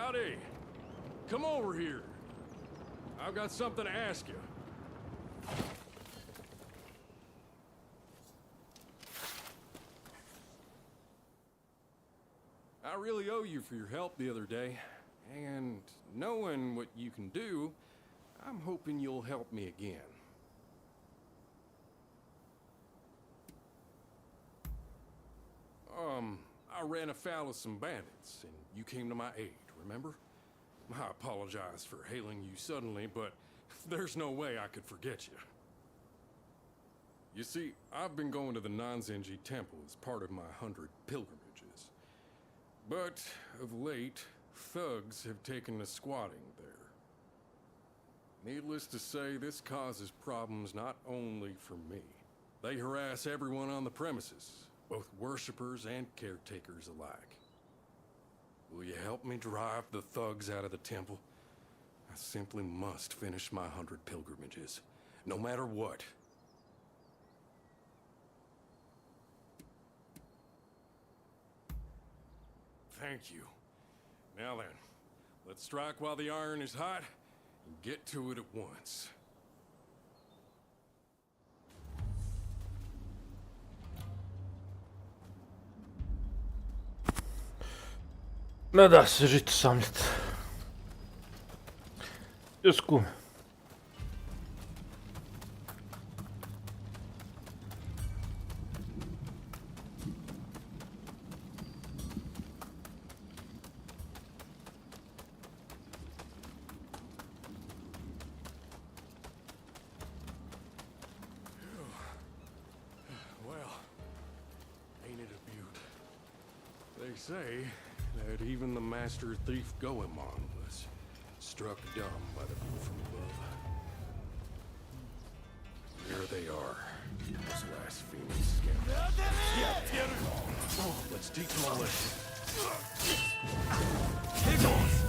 Howdy. Come over here. I've got something to ask you. I really owe you for your help the other day, and knowing what you can do, I'm hoping you'll help me again. I ran afoul of some bandits, and you came to my aid, remember? I apologize for hailing you suddenly, but there's no way I could forget you. You see, I've been going to the Nanzenji Temple as part of my 100 pilgrimages. But, of late, thugs have taken to squatting there. Needless to say, this causes problems not only for me. They harass everyone on the premises, both worshippers and caretakers alike. Will you help me drive the thugs out of the temple? I simply must finish my 100 pilgrimages, no matter what. Thank you. Now then, let's strike while the iron is hot, and get to it at once. Men det är ryttsamligt. Just gå. Well, ain't it a beaut? They say that even the master thief Goemon was struck dumb by the view from above. Here they are, those blaspheming scoundrels. Oh, let's teach them a lesson. Kick off!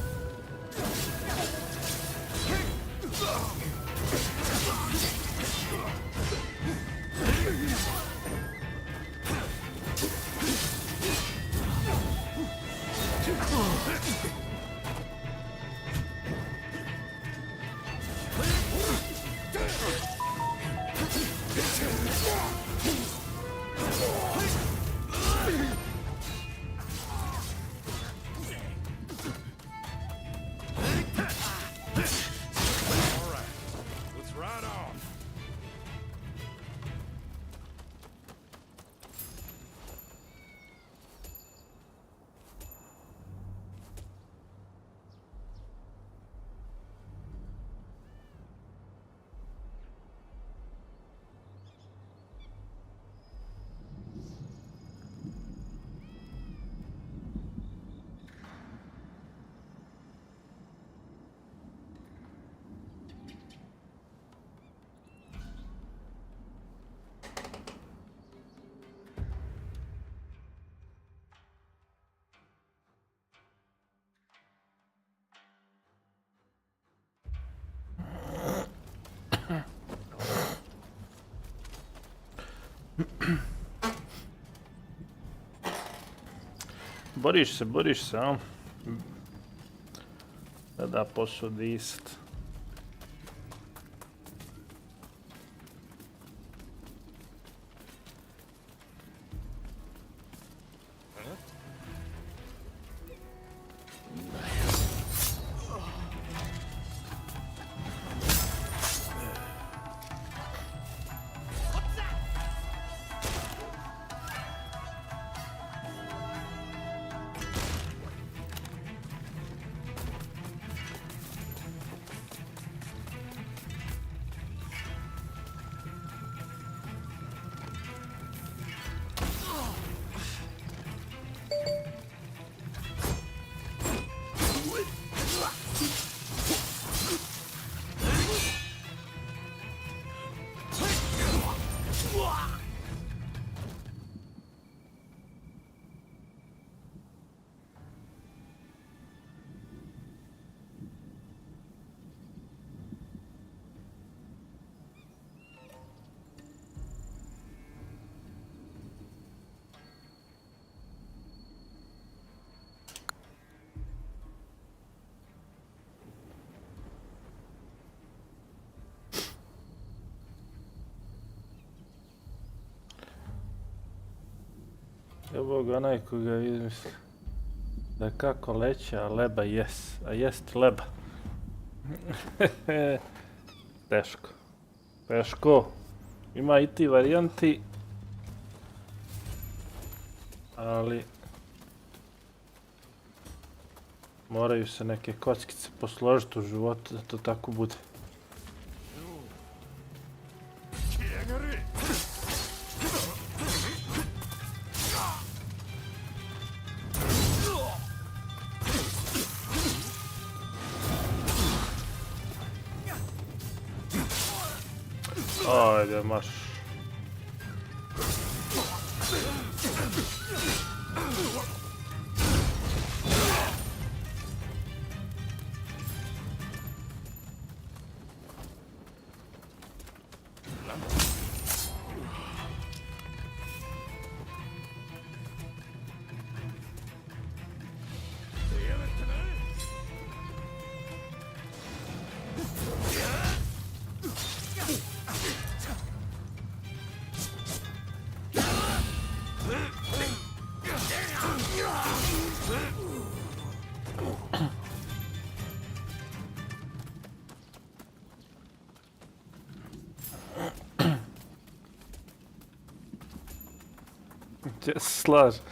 Boriš se, a? Da posudist. Bog, onaj koga je izmislio. Da kako leće, a leba jes. A jest leba. Teško. Teško. Ima i ti varijanti. Ali... moraju se neke kockice posložiti u životu da to tako bude. Ajde, marš. Ja se slažem.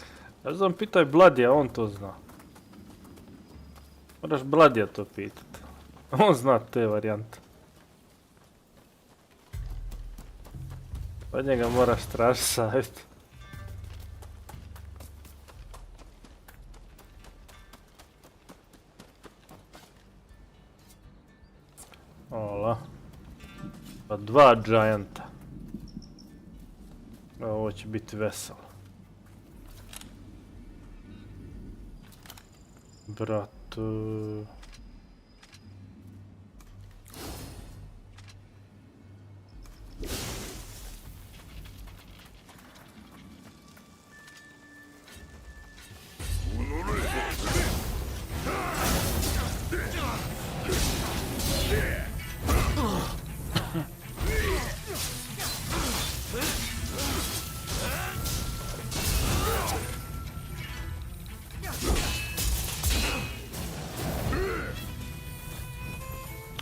Ja znam, pitaj Bladija, on to zna. Moraš Bladija to pitat. On zna te varijante. Od njega moraš tražiti savjet. Ola. Pa 2 Gianta. Ovo će biti veselo. Brat...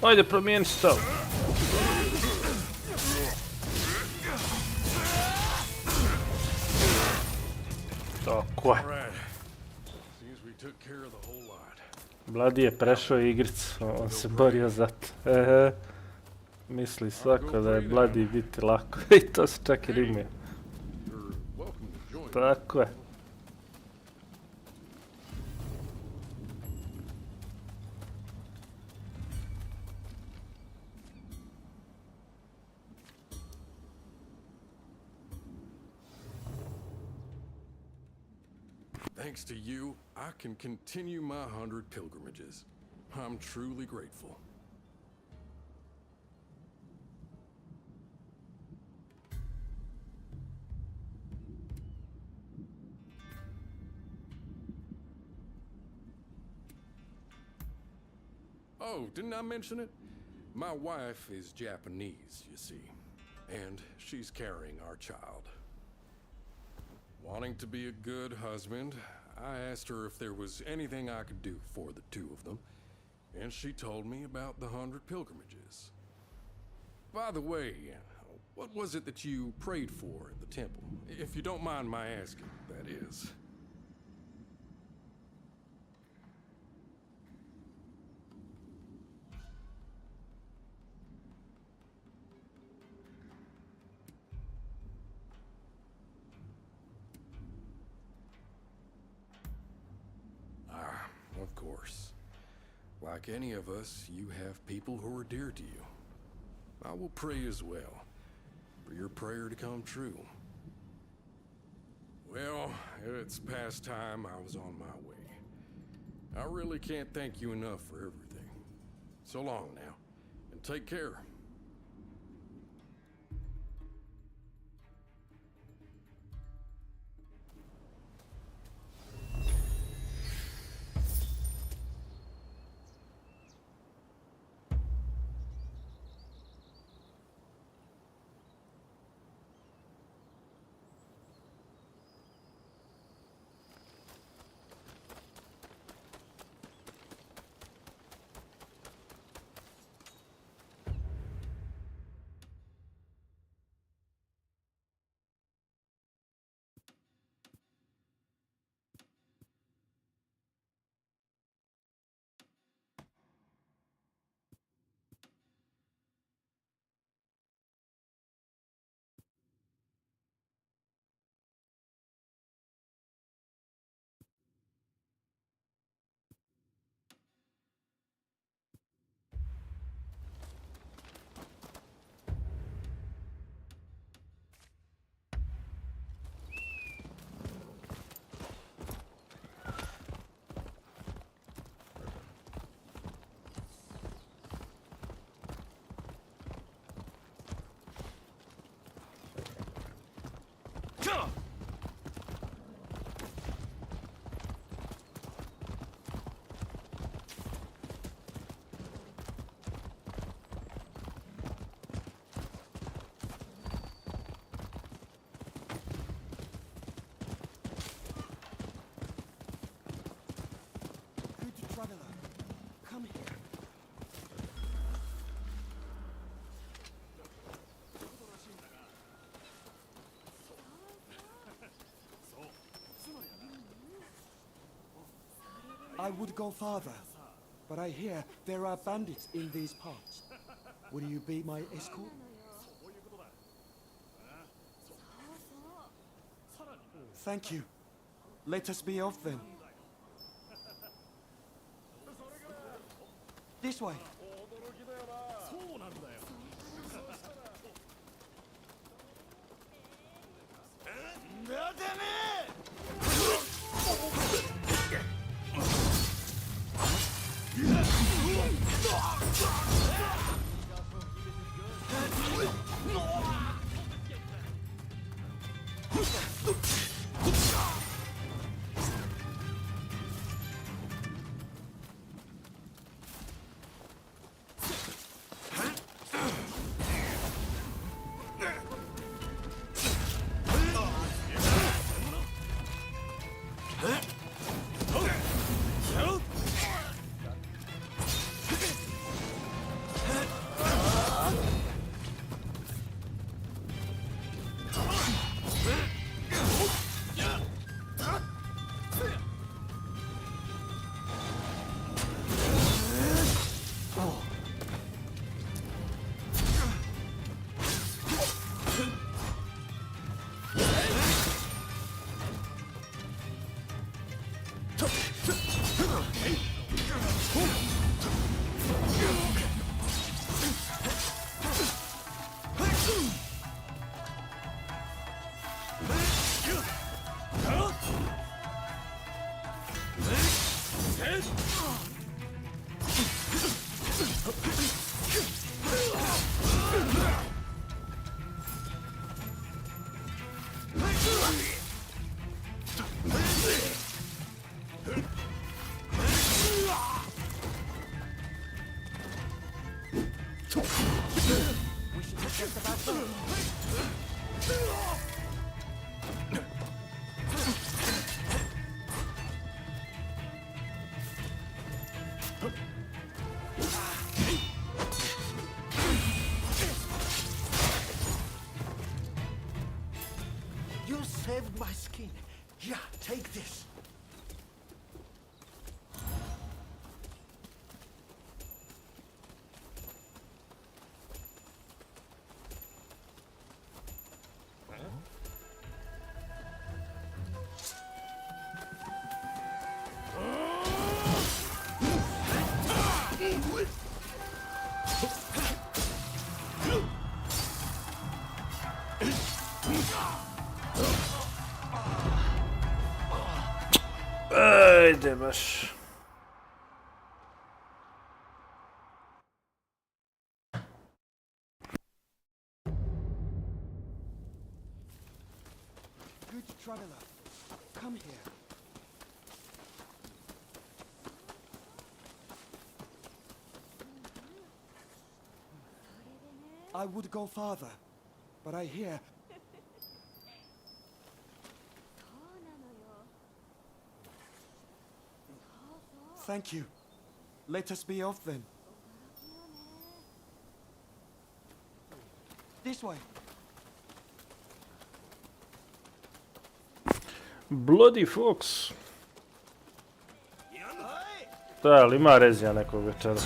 Ajde, promijeni stav. Tako je. Bloody je prešao igricu, on se borio za to. Misli svako da je Bloody biti lako. I to se čak i rimuje. Tako je. Thanks to you, I can continue my 100 pilgrimages. I'm truly grateful. Oh, didn't I mention it? My wife is Japanese, you see, and she's carrying our child. Wanting to be a good husband, I asked her if there was anything I could do for the two of them, and she told me about the 100 pilgrimages. By the way, what was it that you prayed for at the temple? If you don't mind my asking, that is. Of course. Like any of us, you have people who are dear to you. I will pray as well, for your prayer to come true. Well, it's past time. I was on my way. I really can't thank you enough for everything. So long now, and take care. I would go farther, but I hear there are bandits in these parts. Will you be my escort? Thank you. Let us be off then. This way. You saved my skin. Yeah, take this. Ajde baš. Good traveler, come here. I would go farther, but I hear Thank you. Let us be off then. This way. Bloody Fox. Da, ali ima rezija nekog večera.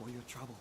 for your trouble.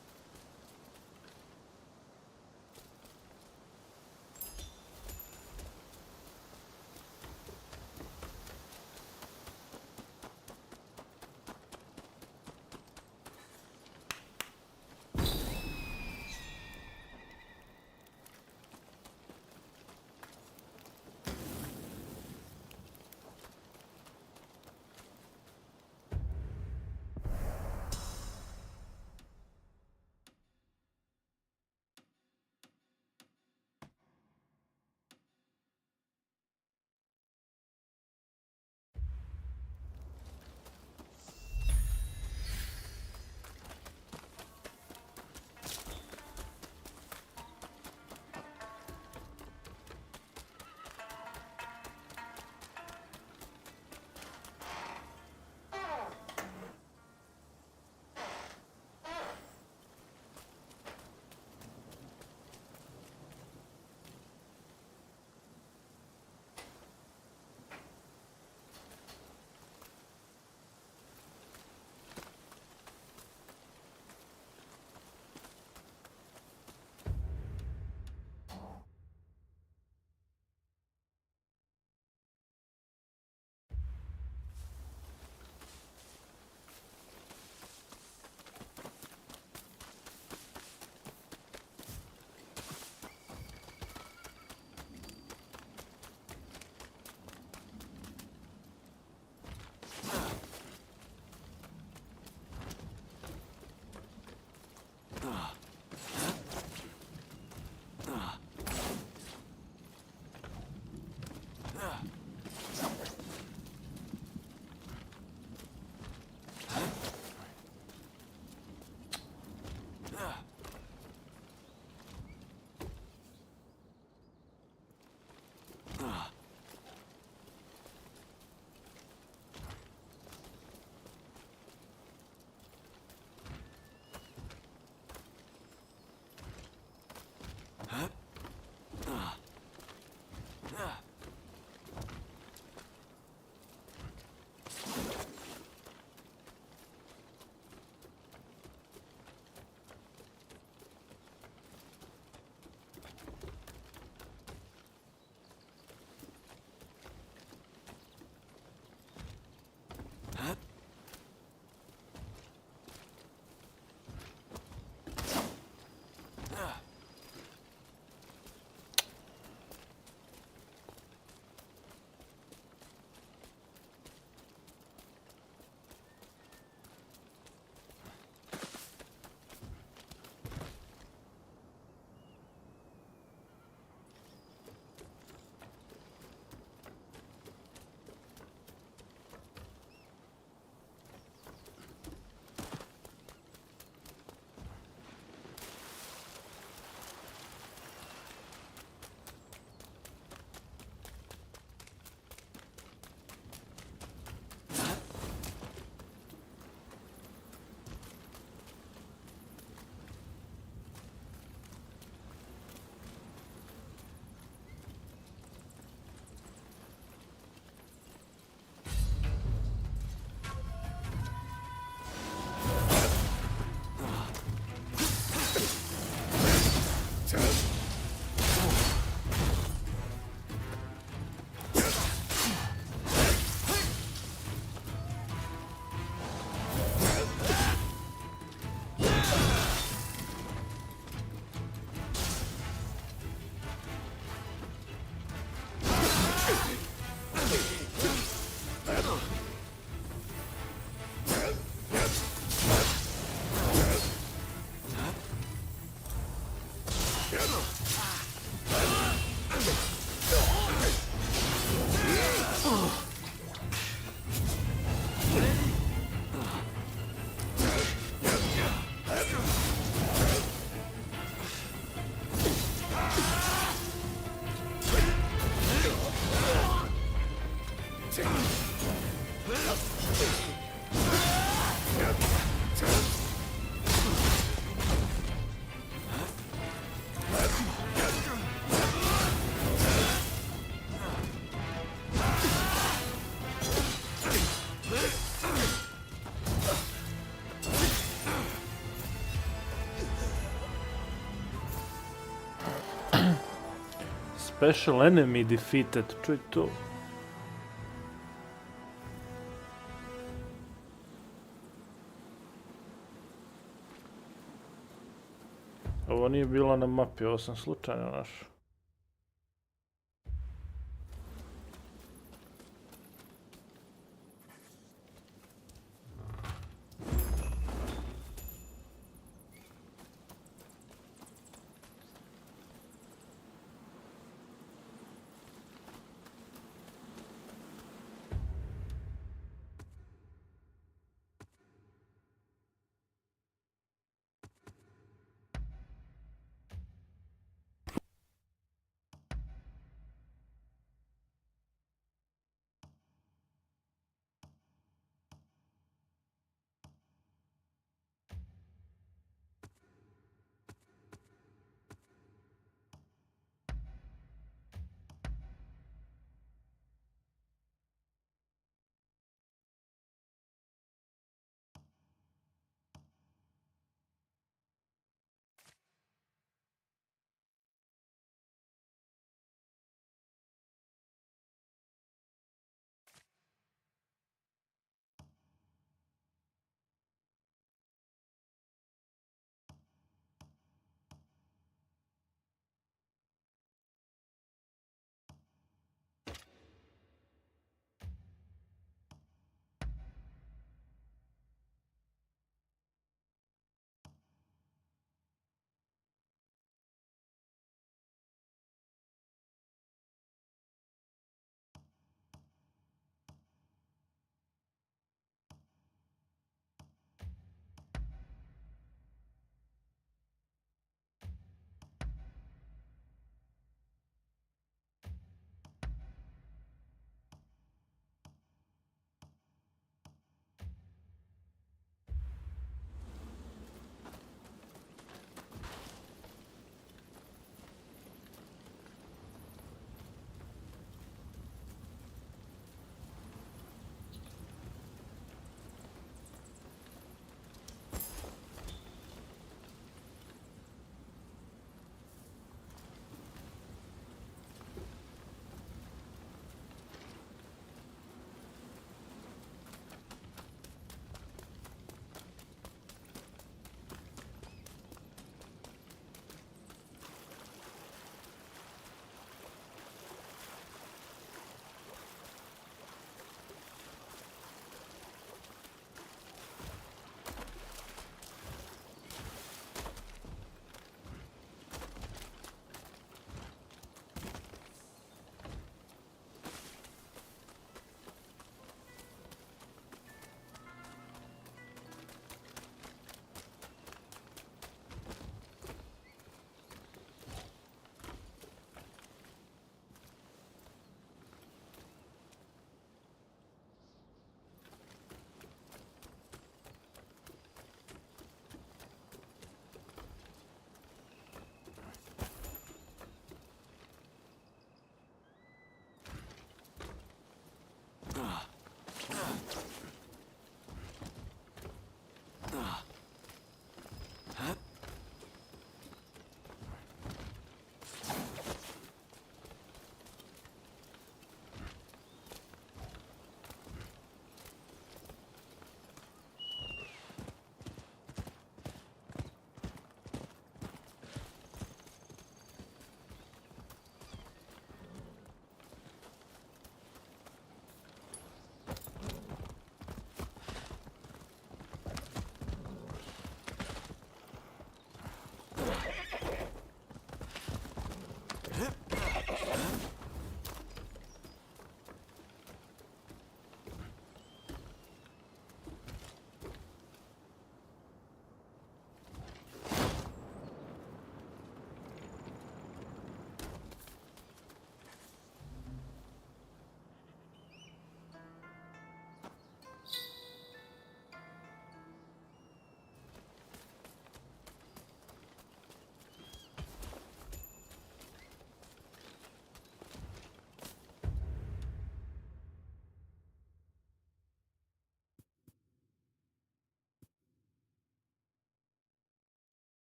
Special enemy defeated, čuj to. Ovo nije bilo na mapi, ovo sam slučajno našao.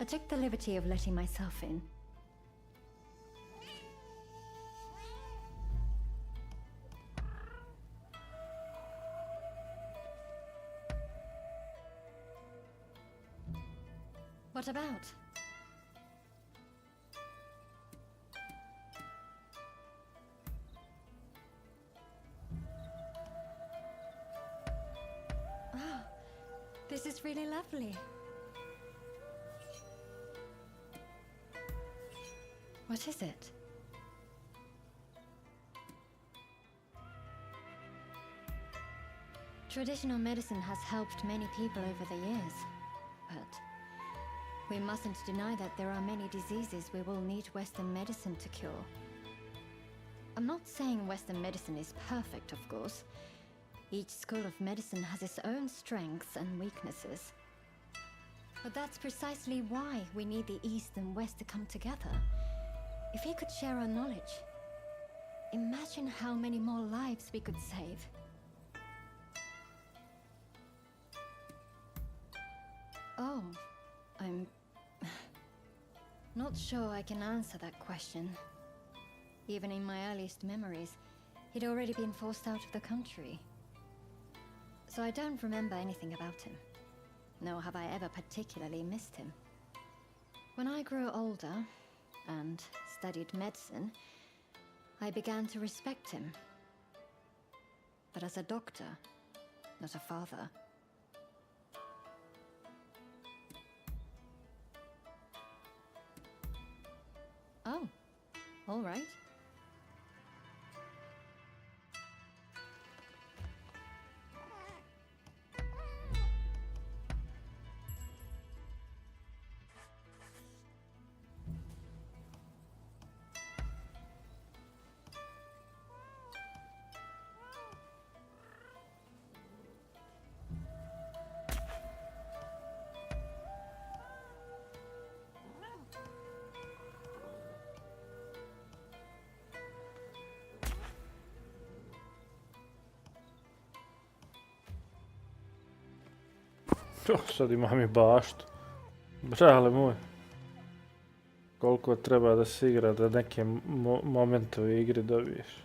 I took the liberty of letting myself in. What about? Oh, this is really lovely. What is it? Traditional medicine has helped many people over the years, but we mustn't deny that there are many diseases we will need Western medicine to cure. I'm not saying Western medicine is perfect, of course. Each school of medicine has its own strengths and weaknesses. But that's precisely why we need the East and West to come together. If we could share our knowledge, imagine how many more lives we could save. Oh, I'm not sure I can answer that question. Even in my earliest memories, he'd already been forced out of the country. So I don't remember anything about him, nor have I ever particularly missed him. When I grew older and studied medicine, I began to respect him. But as a doctor, not a father. Oh, all right. Sad imam i baštu. Brale moj. Koliko treba da se igra da neke momente u igri dobiješ.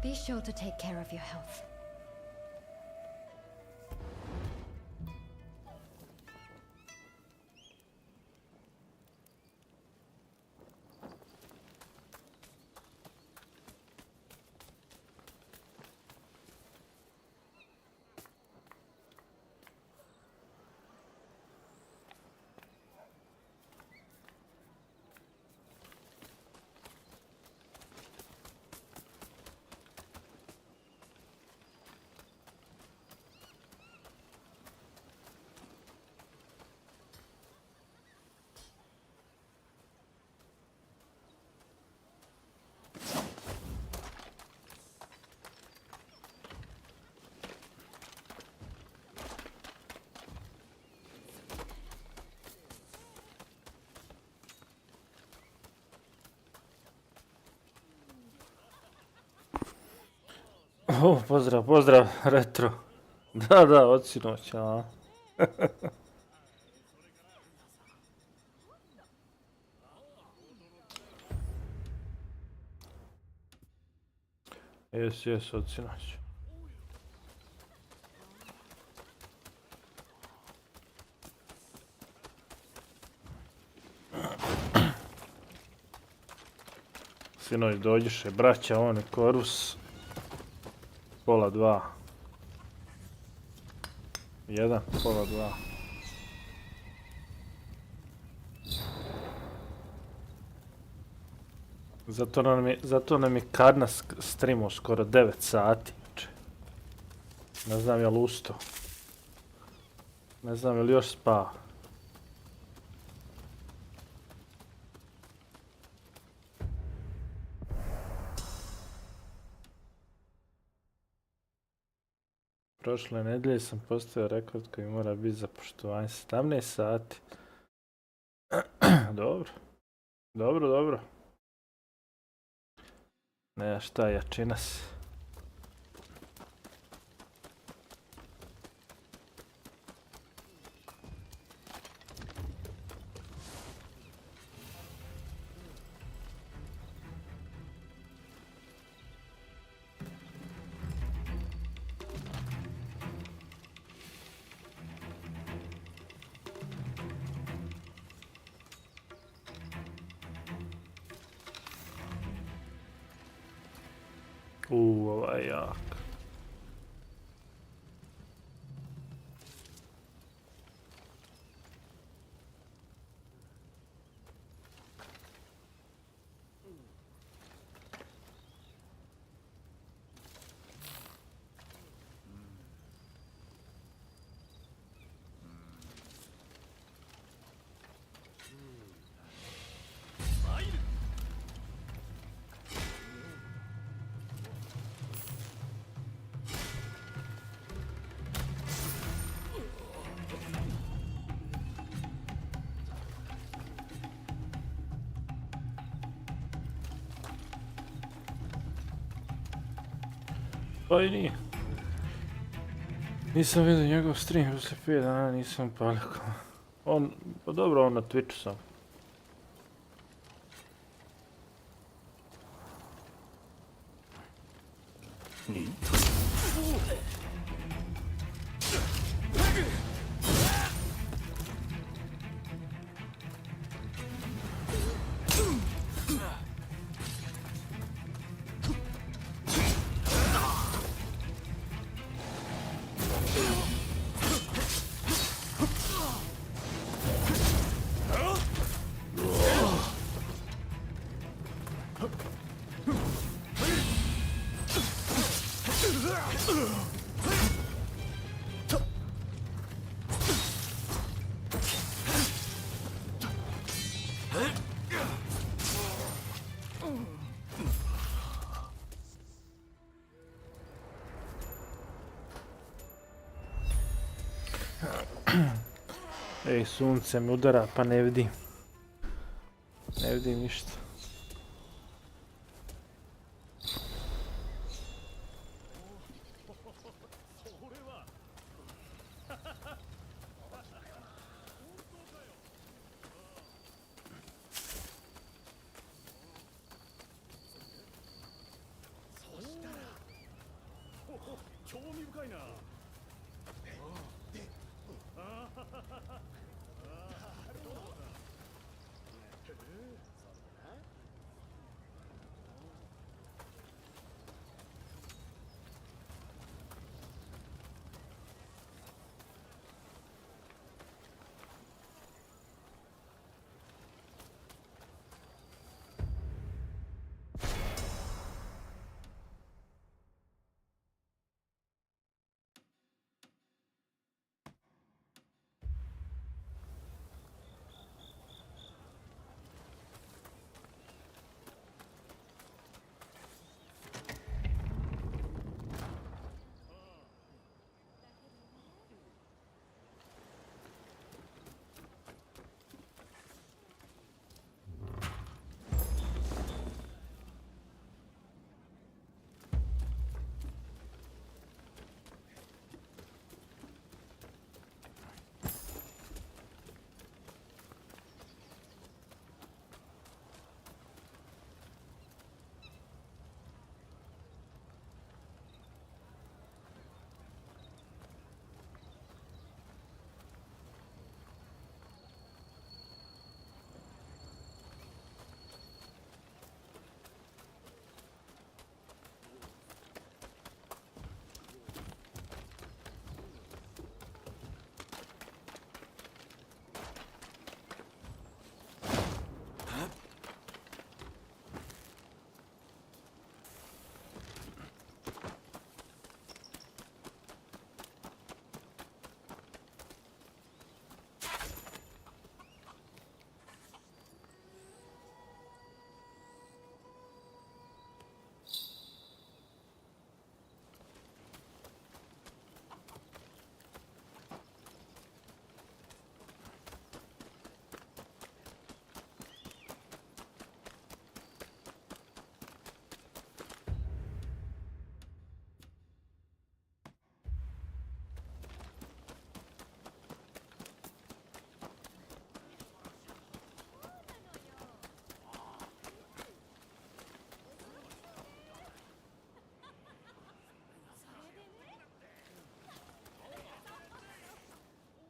Be sure to take care of your health. Pozdrav, pozdrav, retro. Da, od sinoć, a. Jes, od sinoć. Sinoć dođeše braća, on je Korus. 1:30. 1:30. Zato nam je Karna streamao skoro 9 sati. Ne znam je li ustao. Ne znam je li još spava. Prošle nedelje sam postavio rekord koji mora biti za poštovanje 17 sati. Dobro. Ne, šta jačina si. Ovaj jak. Pa i nije. Nisam vidio njegov stream, poslije 5 dana nisam palio. Pa dobro, on na Twitchu sam. Ej, sunce mi udara pa ne vidim. Ne vidim ništa.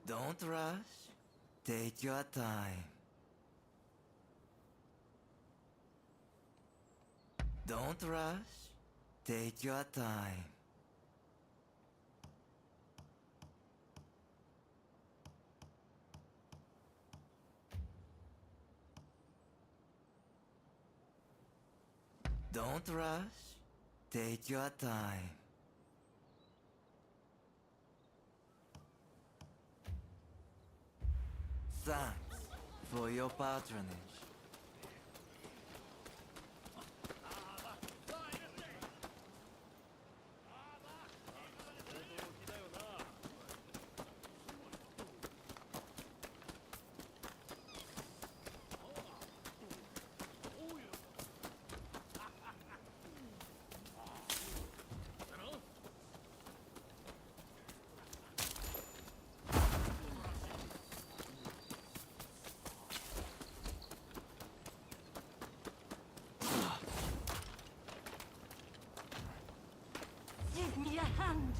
Don't rush. Take your time. Don't rush. Take your time. Don't rush. Take your time. Thanks for your patronage. Give me a hand.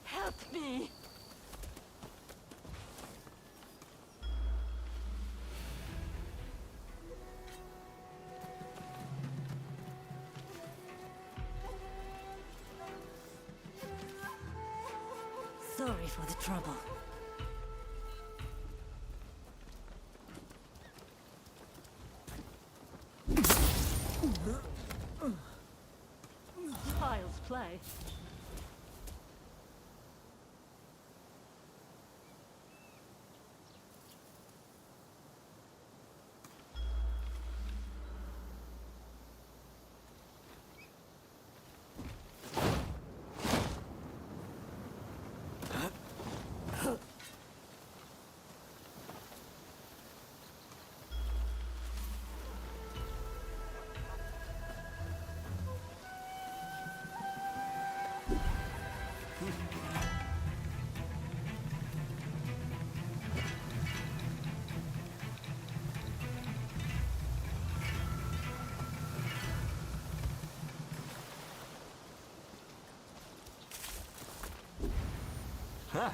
Help me. Sorry for the trouble. Child's play. Huh.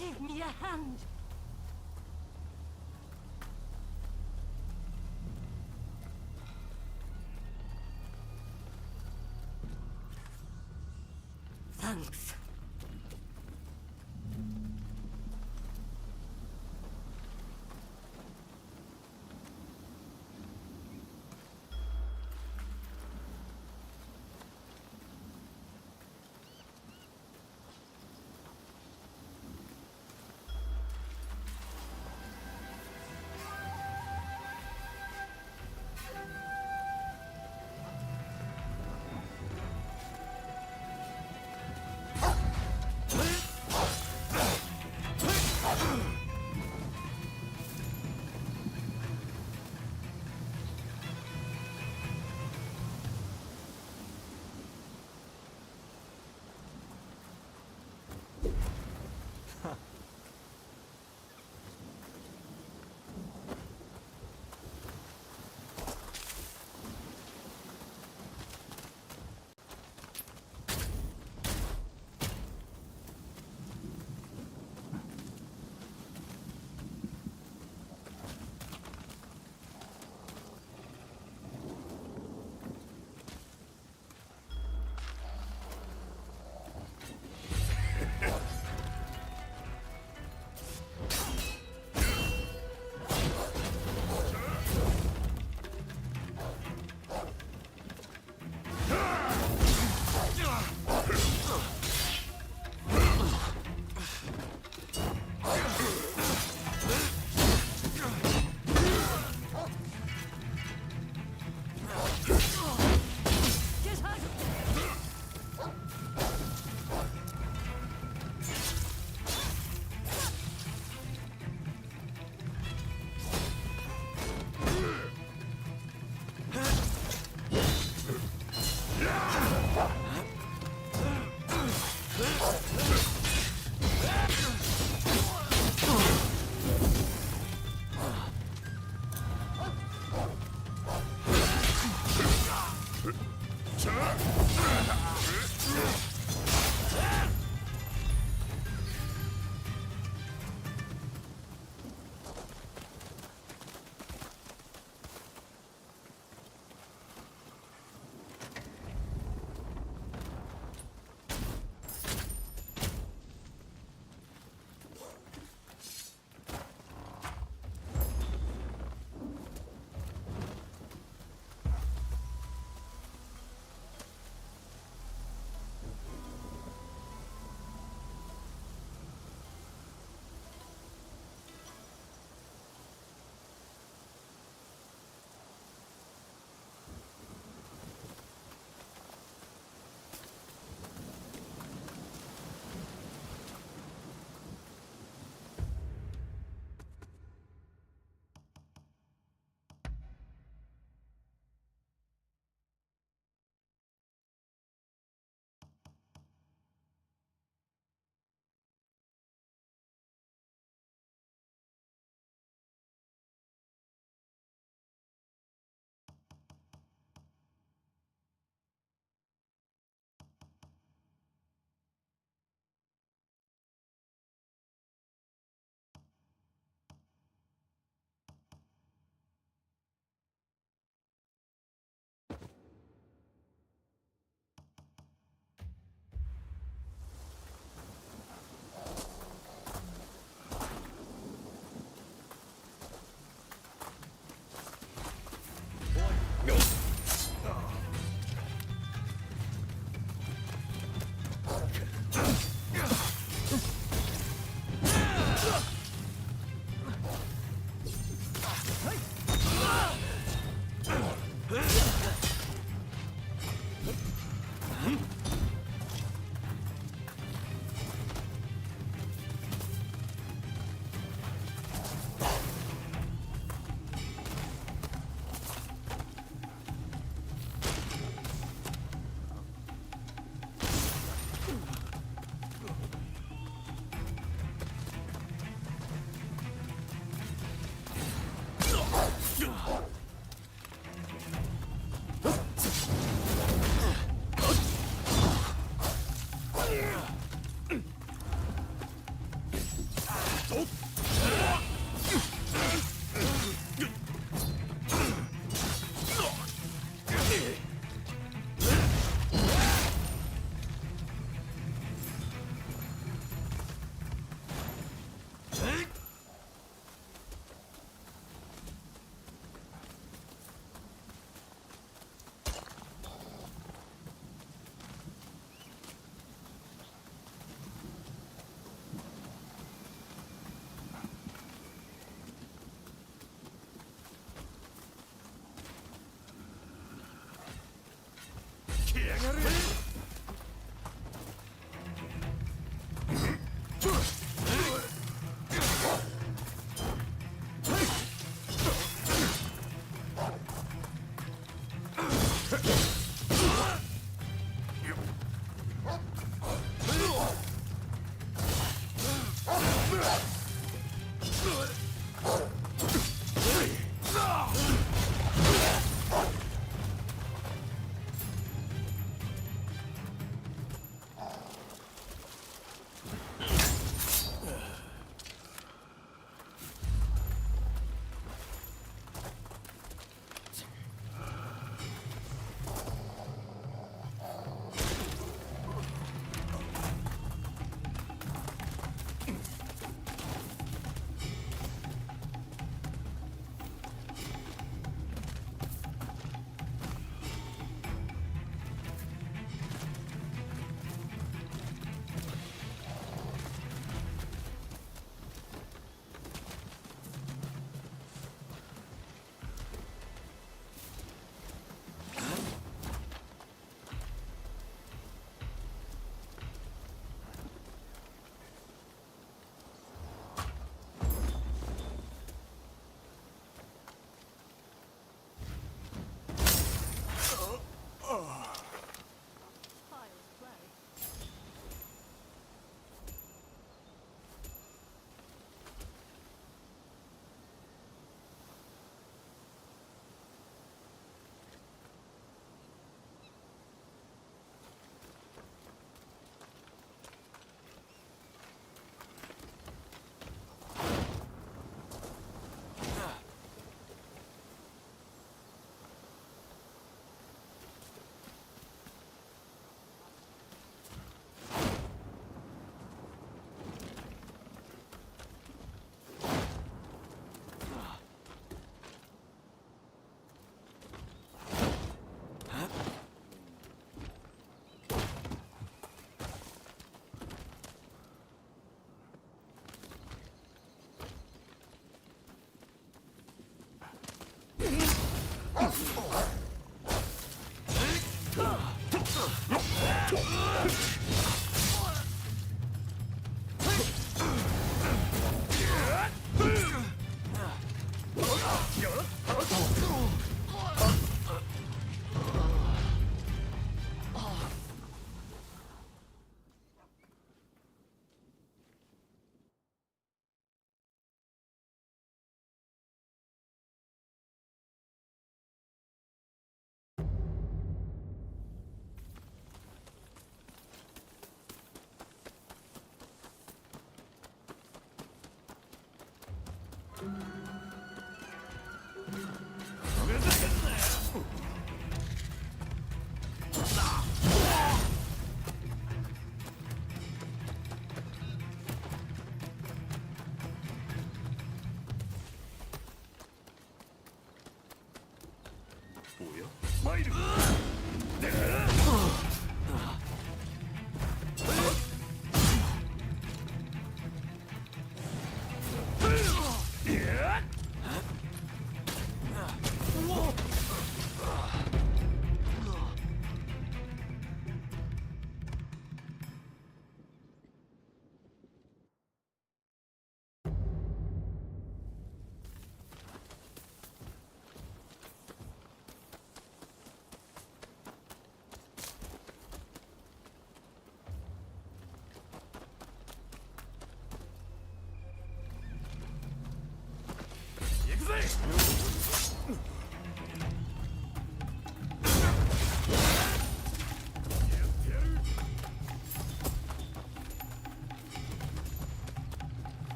Give me a hand. Thanks.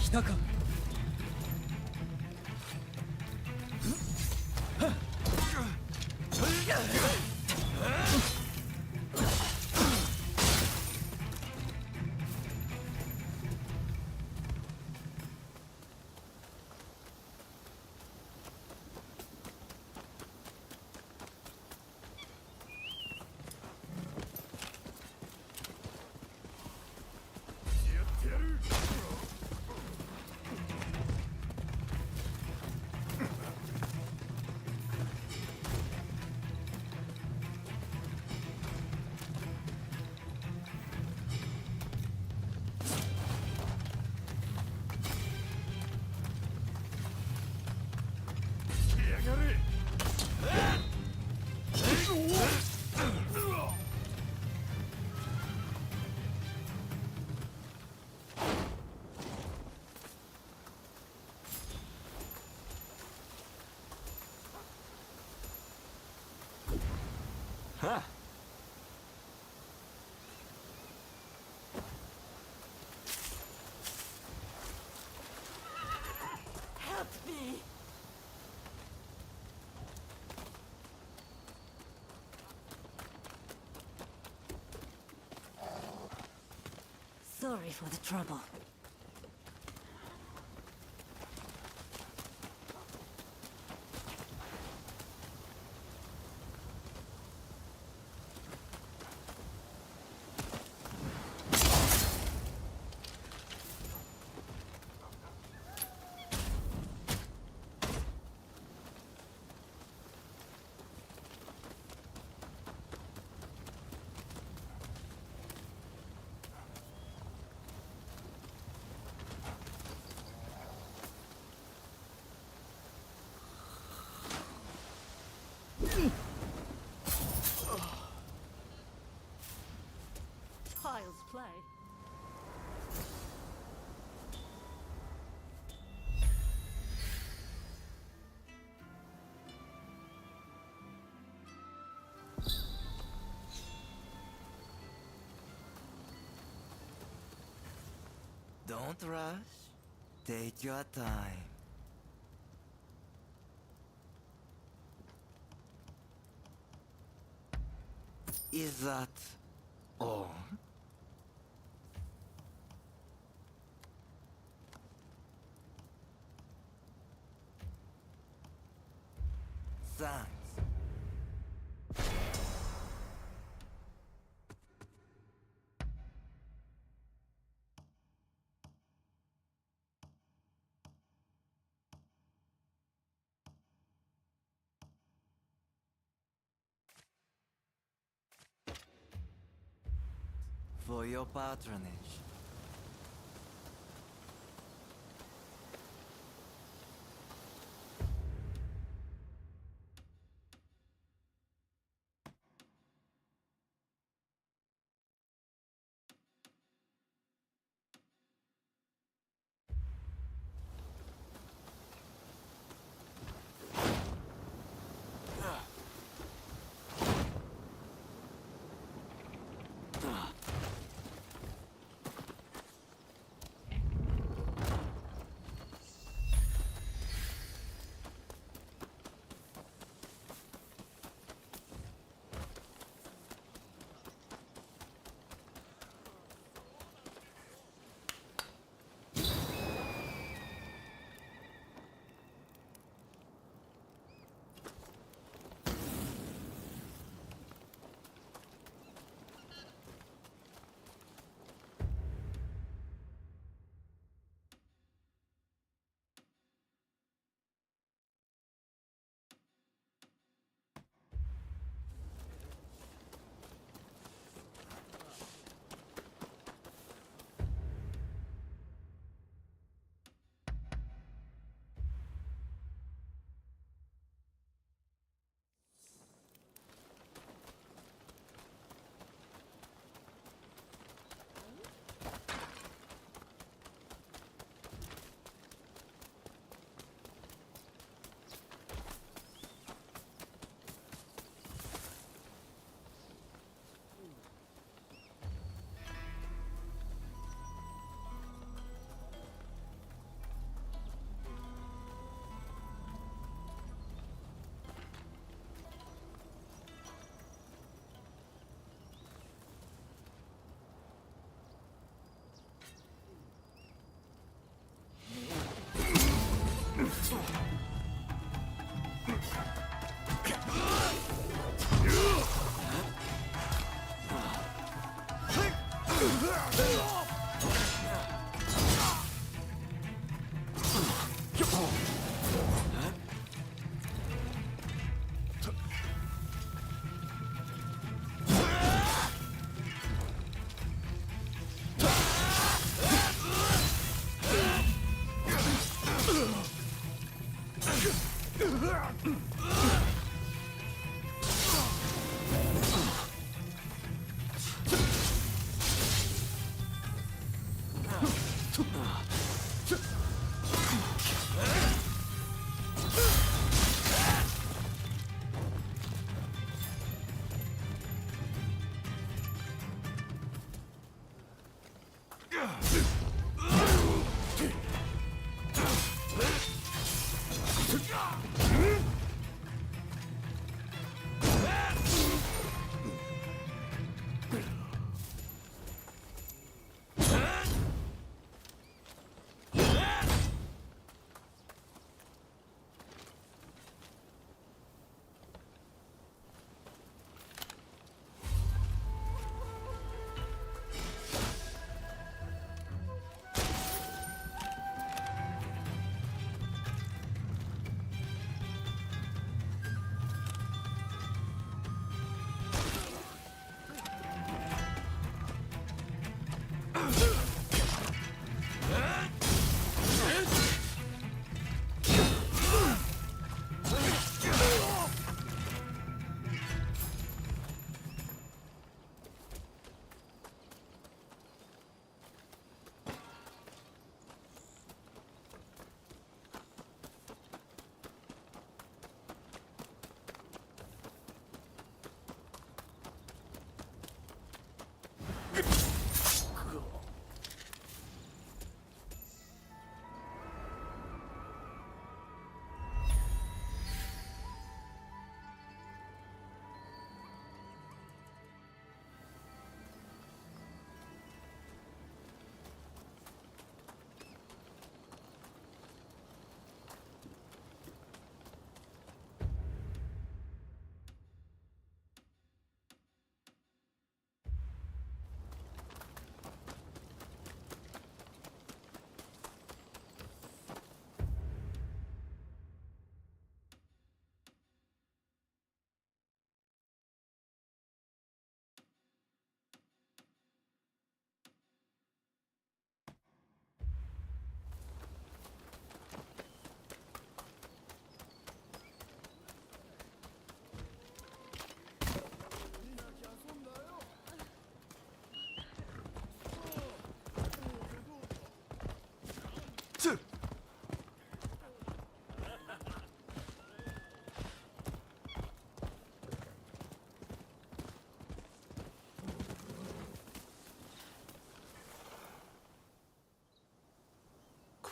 来たか。Help me! Sorry for the trouble. Child's play. Don't rush. Take your time. Is that all? Thanks. For your patronage.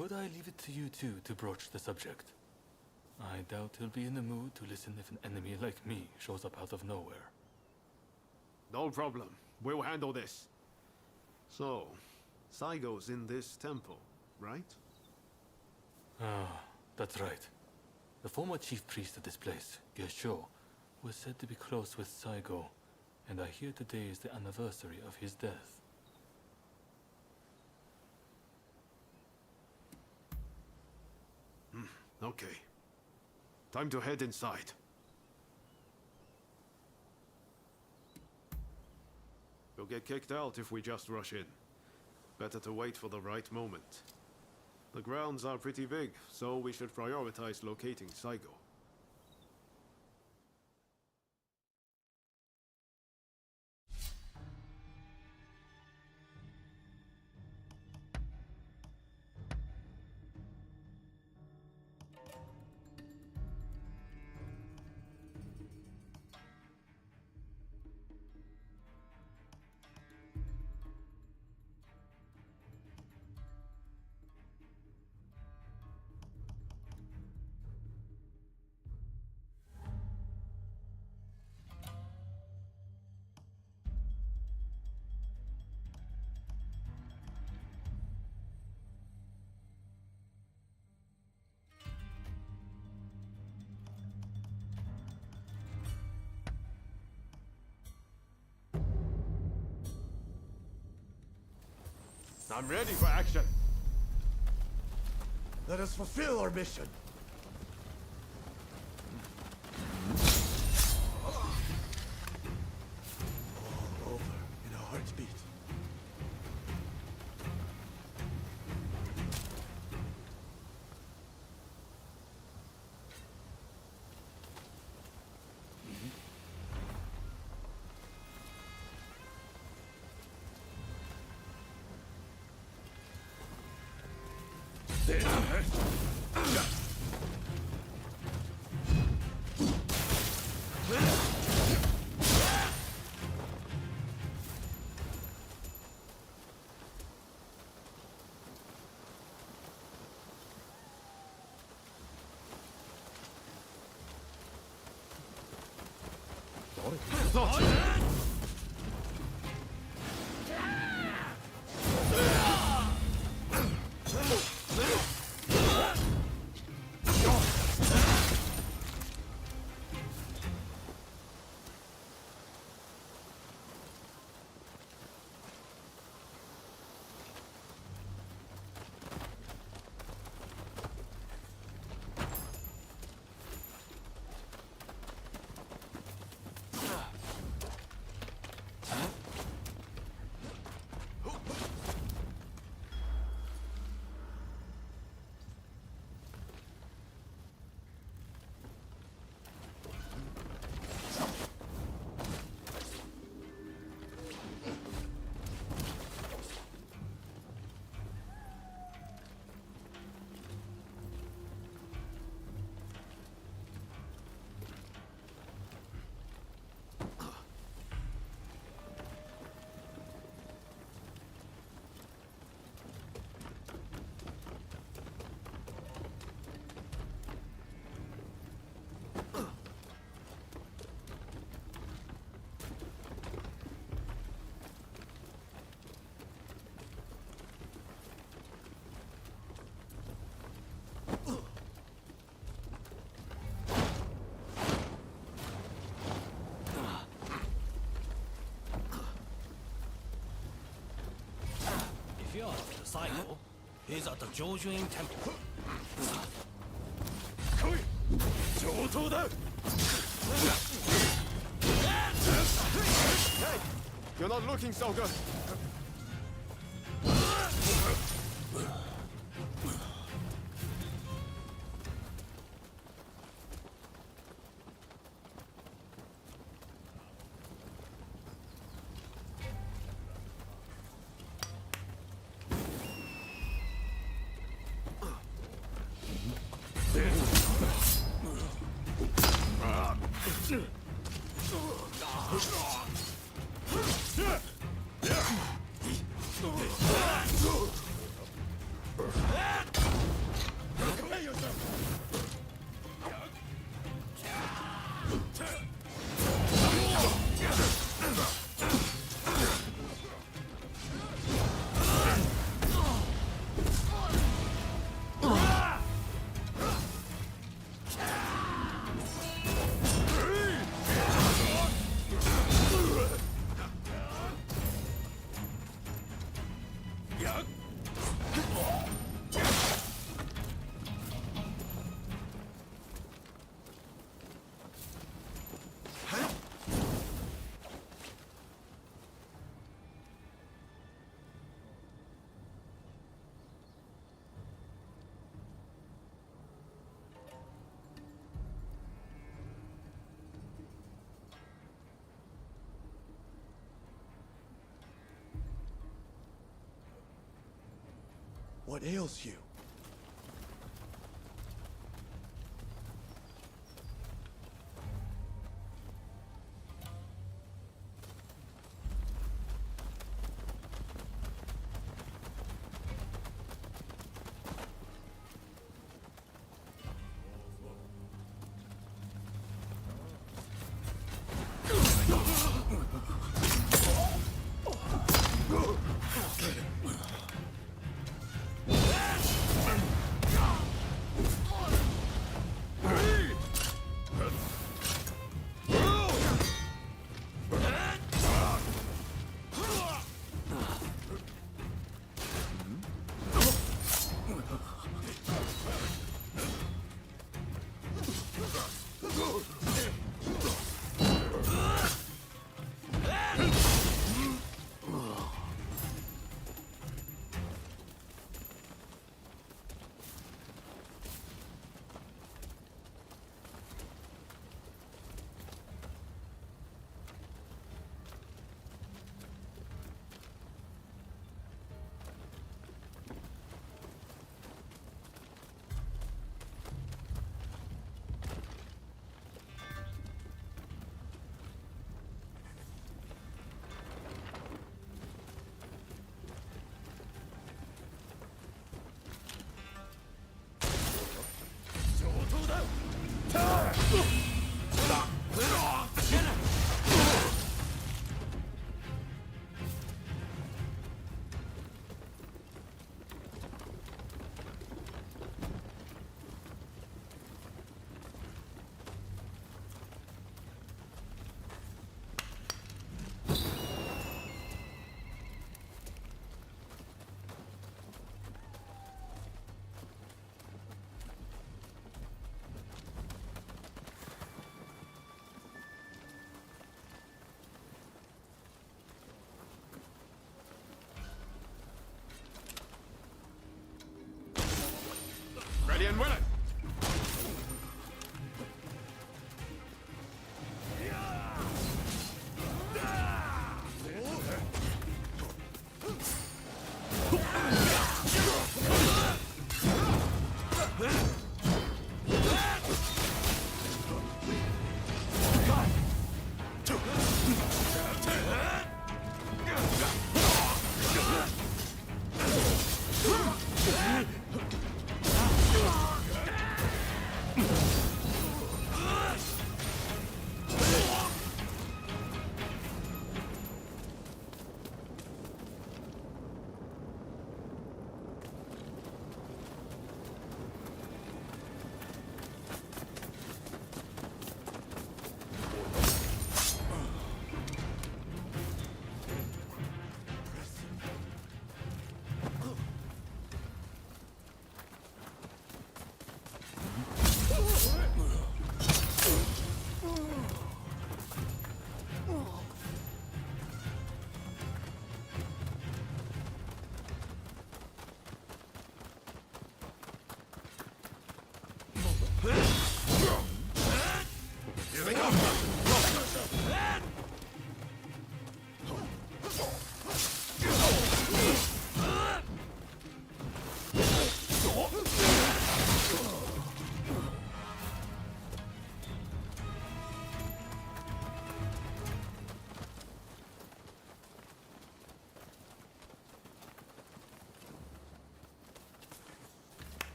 could I leave it to you two to broach the subject? I doubt he'll be in the mood to listen if an enemy like me shows up out of nowhere. No problem. We'll handle this. So, Saigo's in this temple, right? Ah, that's right. The former chief priest of this place, Gesho, was said to be close with Saigo, and I hear today is the anniversary of his death. Okay. Time to head inside. We'll get kicked out if we just rush in. Better to wait for the right moment. The grounds are pretty big, so we should prioritize locating Saigo. I'm ready for action. Let us fulfill our mission. All over in a heartbeat. If you're after Saigo, he's at the Jojuin Temple. Hey! You're not looking so good. What ails you? Ready and willing.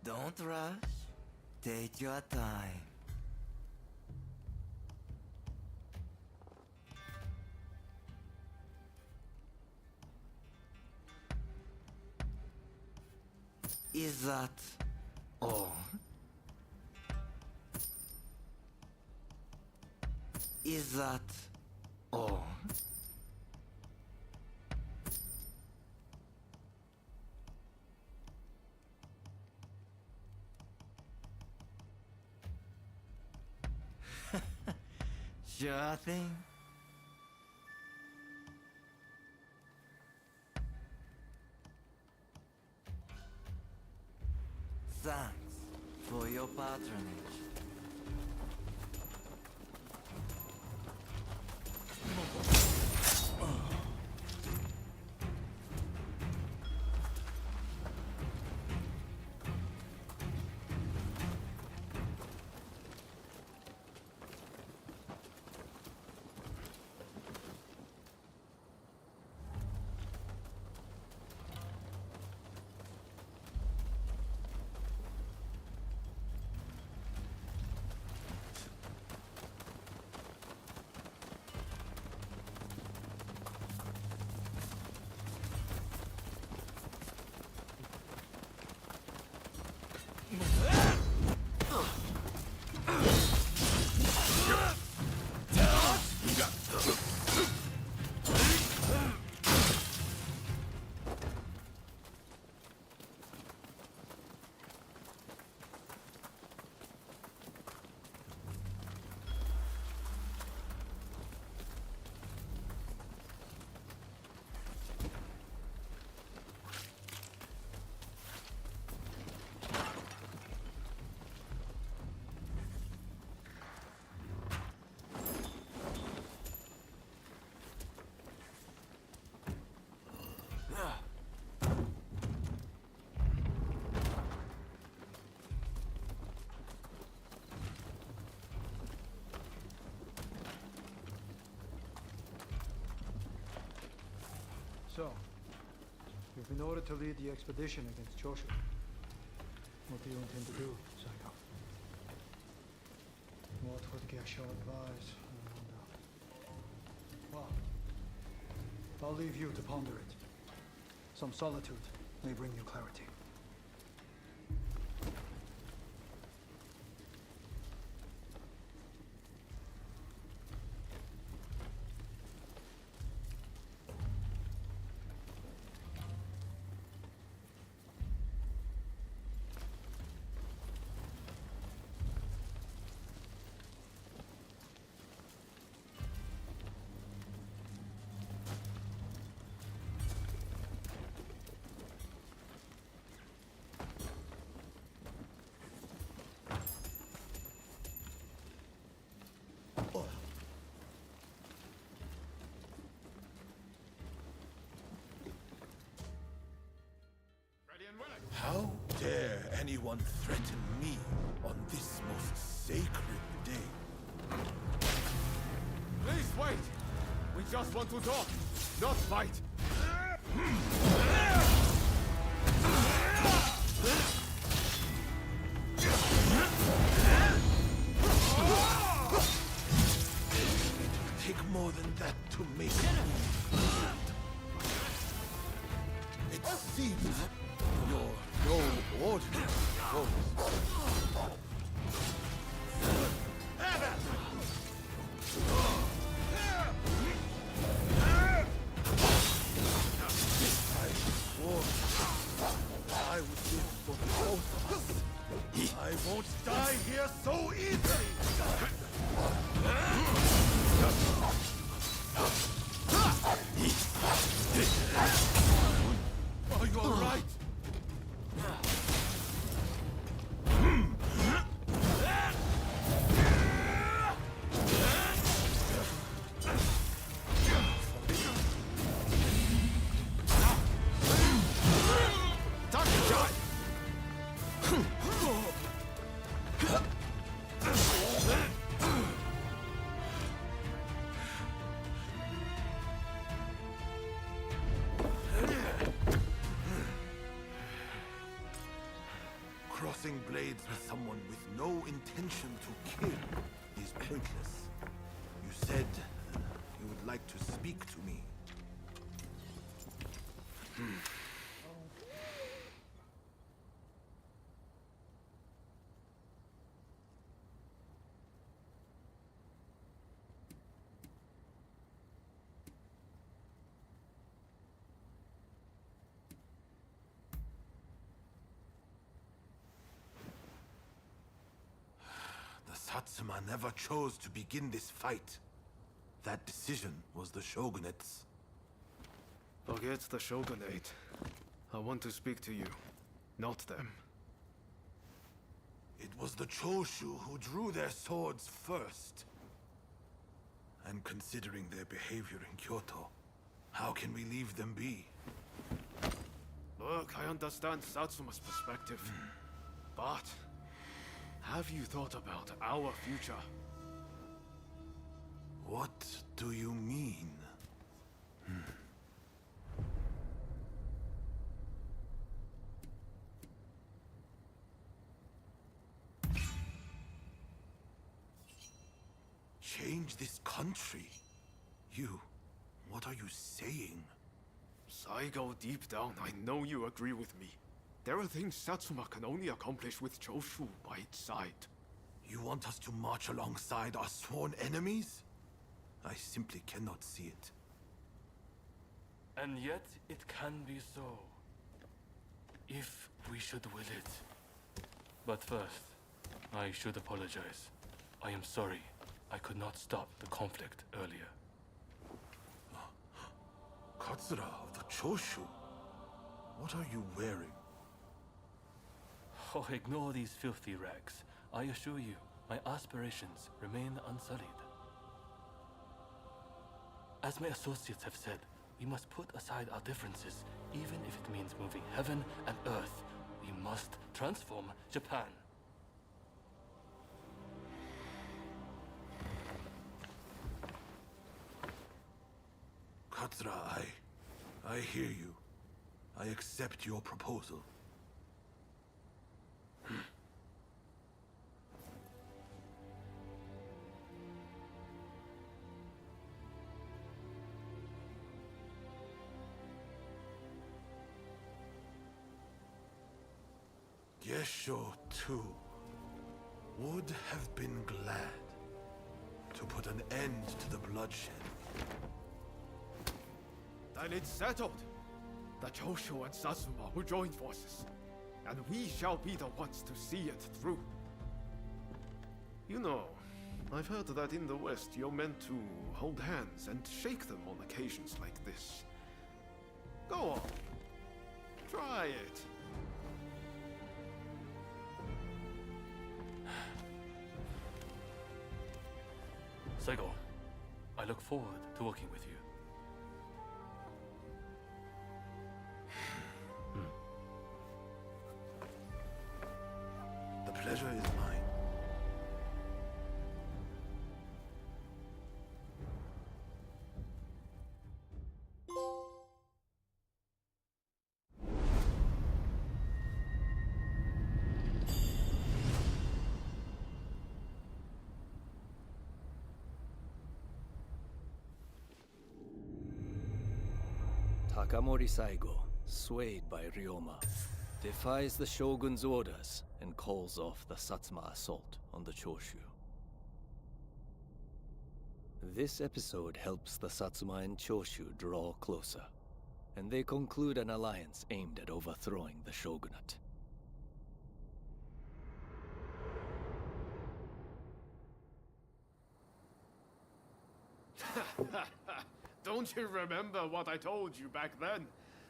Don't rush. Take your time. Is that all? Is that all? Sure thing. Thanks for your patronage. So, you've been ordered to lead the expedition against Choshu. What do you intend to do, Psycho? What would Gesho advise? I wonder. Well, I'll leave you to ponder it. Some solitude may bring you clarity. How dare anyone threaten me on this most sacred day? Please wait! We just want to talk, not fight! Take more than that to make it seems you're no ordinary foe. I swore I would live for both of us. I won't die here so easily! Are you all right? Crossing blades with someone with no intention to kill is pointless. You said you would like to speak to me. Satsuma never chose to begin this fight. That decision was the Shogunate's. Forget the Shogunate. I want to speak to you, not them. It was the Choshu who drew their swords first. And considering their behavior in Kyoto, how can we leave them be? Look, I understand Satsuma's perspective. But have you thought about our future? What do you mean? Change this country? What are you saying? Saigo, deep down, I know you agree with me. There are things Satsuma can only accomplish with Choshu by its side. You want us to march alongside our sworn enemies? I simply cannot see it. And yet it can be so, if we should will it. But first, I should apologize. I am sorry I could not stop the conflict earlier. Katsura of the Choshu? What are you wearing? Oh, ignore these filthy rags. I assure you, my aspirations remain unsullied. As my associates have said, we must put aside our differences, even if it means moving heaven and earth. We must transform Japan. Katsura, I hear you. I accept your proposal. Gesho, too, would have been glad to put an end to the bloodshed. Then it's settled. The Josho and Satsuma will join forces, and we shall be the ones to see it through. You know, I've heard that in the West you're meant to hold hands and shake them on occasions like this. Go on. Try it. Saigo, I look forward to working with you. The pleasure is mine. Takamori Saigo, swayed by Ryoma, defies the Shogun's orders and calls off the Satsuma assault on the Choshu. This episode helps the Satsuma and Choshu draw closer, and they conclude an alliance aimed at overthrowing the shogunate. Don't you remember what I told you back then?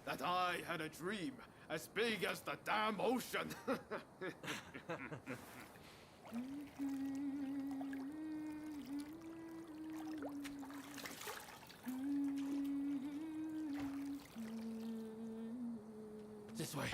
That I had a dream as big as the damn ocean. This way.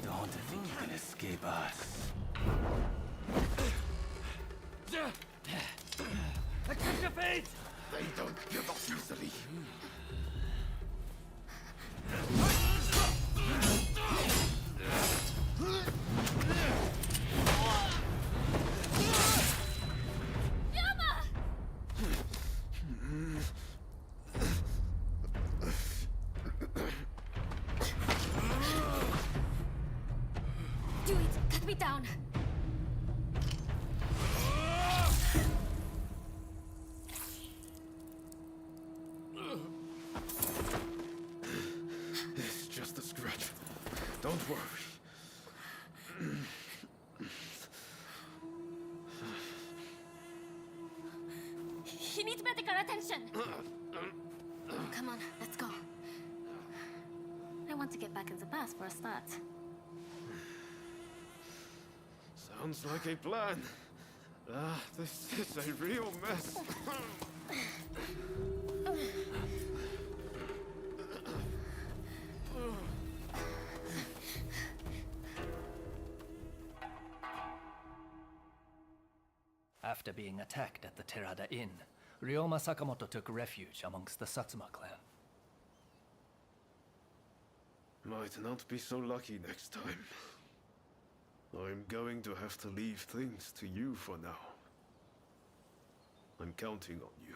Don't think you can escape us. Accept your fate! They don't give up easily. Do it! Cut me down! It's just a scratch. Don't worry. He needs medical attention! Come on, let's go. I want to get back in the past for a start. Sounds like a plan. This is a real mess. After being attacked at the Terada Inn, Ryoma Sakamoto took refuge amongst the Satsuma clan. Might not be so lucky next time. I'm going to have to leave things to you for now. I'm counting on you.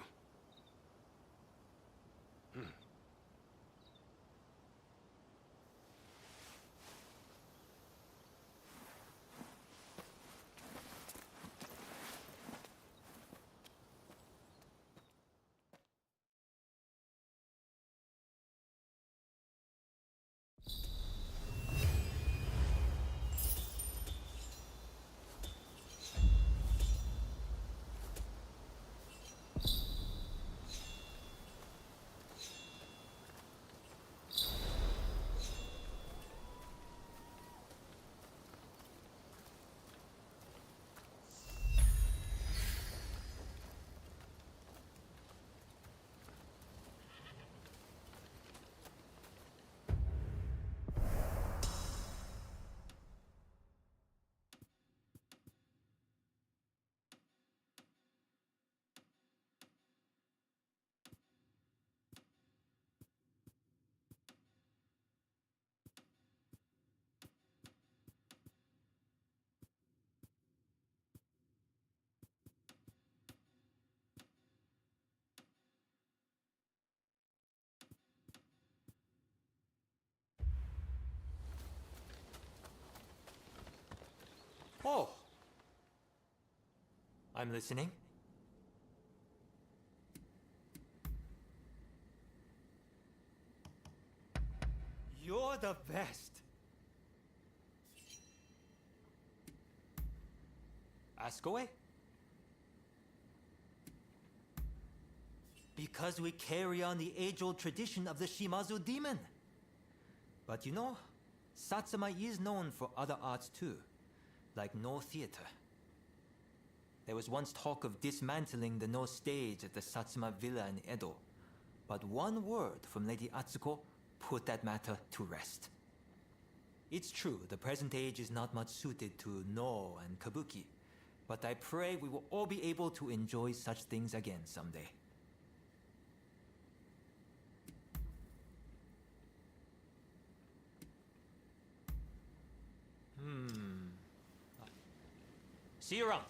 Oh. I'm listening. You're the best. Ask away. Because we carry on the age-old tradition of the Shimazu demon. But you know, Satsuma is known for other arts too, like No theater. There was once talk of dismantling the No stage at the Satsuma Villa in Edo, but one word from Lady Atsuko put that matter to rest. It's true, the present age is not much suited to No and Kabuki, but I pray we will all be able to enjoy such things again someday. See you around.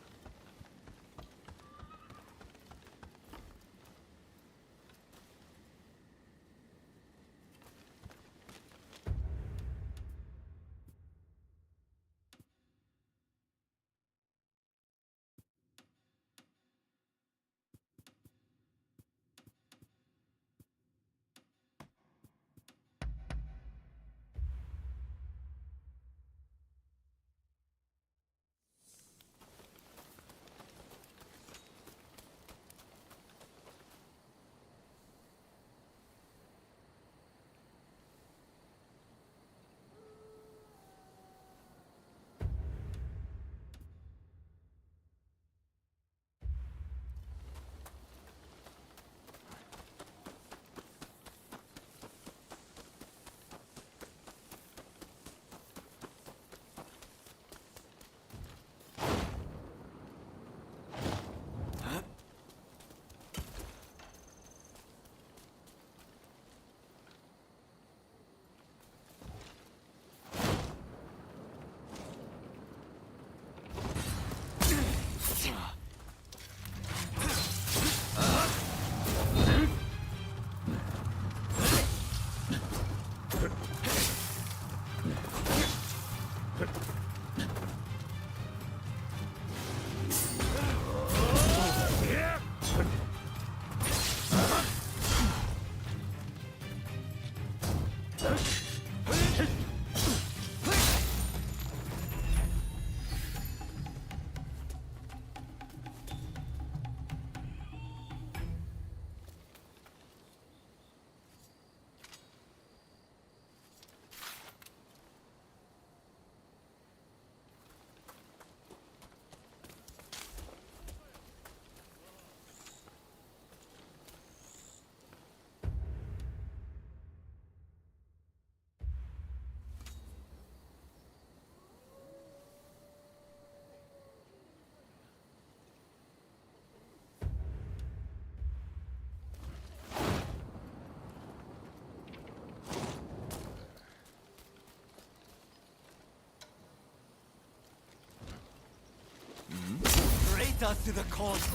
Straight us to the cause.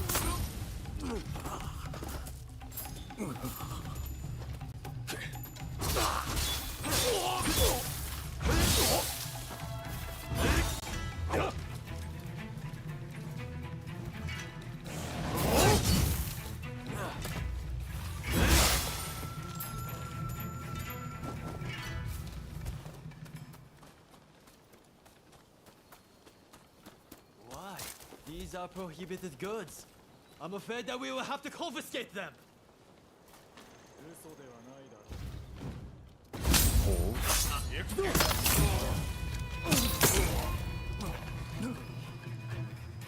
Why? These are prohibited goods. I'm afraid that we will have to confiscate them.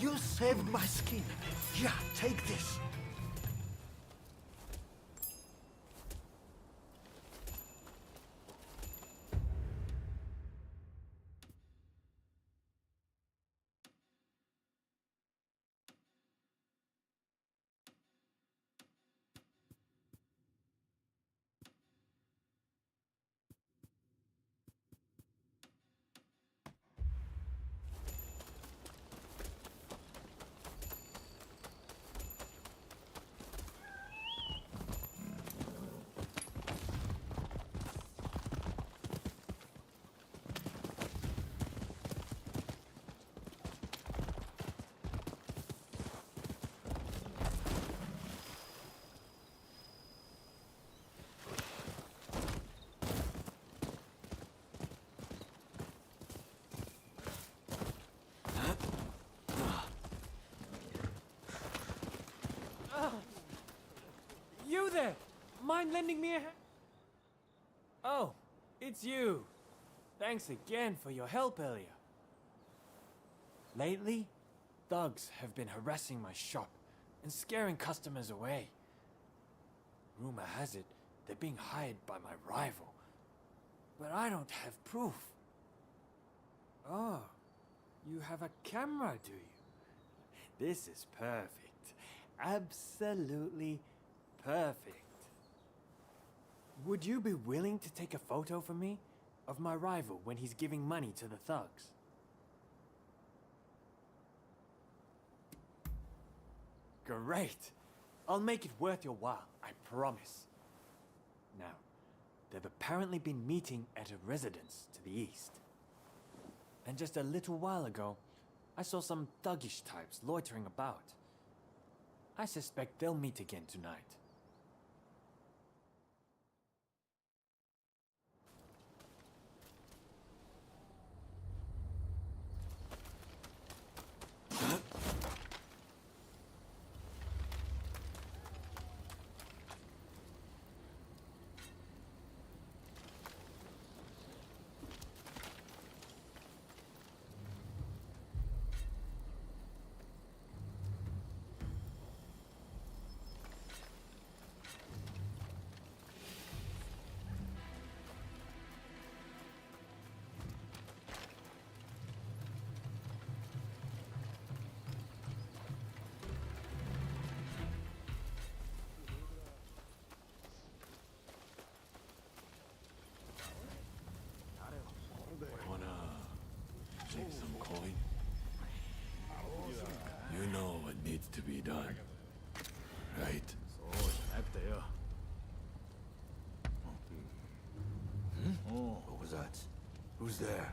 You saved my skin. Yeah, take this. there! Mind lending me a hand? Oh, it's you. Thanks again for your help earlier. Lately, thugs have been harassing my shop and scaring customers away. Rumor has it they're being hired by my rival, but I don't have proof. Oh, you have a camera, do you? This is perfect. Absolutely perfect. Would you be willing to take a photo for me of my rival when he's giving money to the thugs? Great! I'll make it worth your while, I promise. Now, they've apparently been meeting at a residence to the east. And just a little while ago, I saw some thuggish types loitering about. I suspect they'll meet again tonight. Take some coin. You know what needs to be done, right? What was that? Who's there?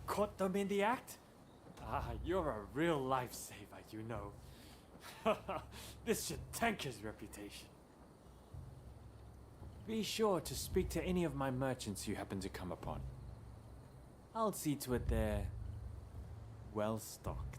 Caught them in the act? Ah, you're a real lifesaver, you know. This should tank his reputation. Be sure to speak to any of my merchants you happen to come upon. I'll see to it they're well stocked.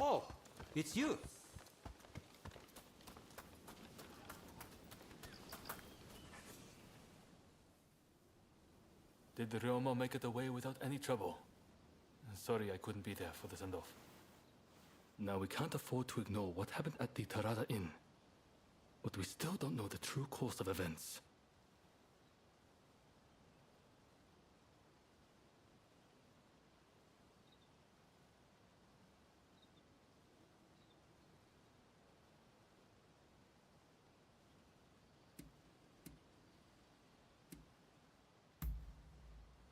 Oh, it's you. Did the Ryoma make it away without any trouble? Sorry I couldn't be there for the send-off. Now we can't afford to ignore what happened at the Tarada Inn. But we still don't know the true course of events.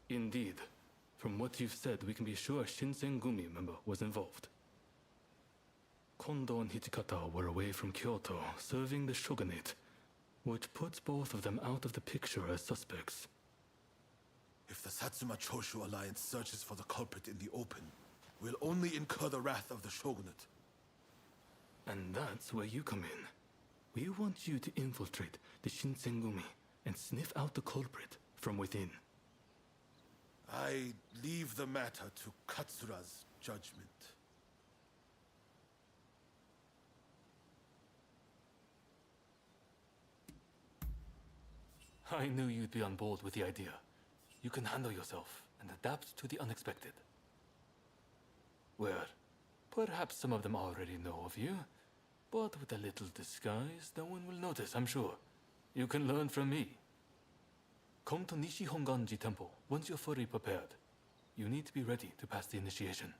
Indeed. From what you've said, we can be sure a Shinsengumi member was involved. Kondo and Hichikata were away from Kyoto, serving the shogunate, which puts both of them out of the picture as suspects. If the Satsuma Choshu alliance searches for the culprit in the open, we'll only incur the wrath of the shogunate. And that's where you come in. We want you to infiltrate the Shinsengumi and sniff out the culprit from within. I leave the matter to Katsura's judgment. I knew you'd be on board with the idea. You can handle yourself and adapt to the unexpected. Well, perhaps some of them already know of you, but with a little disguise, no one will notice, I'm sure. You can learn from me. Come to Nishi Honganji Temple once you're fully prepared. You need to be ready to pass the initiation.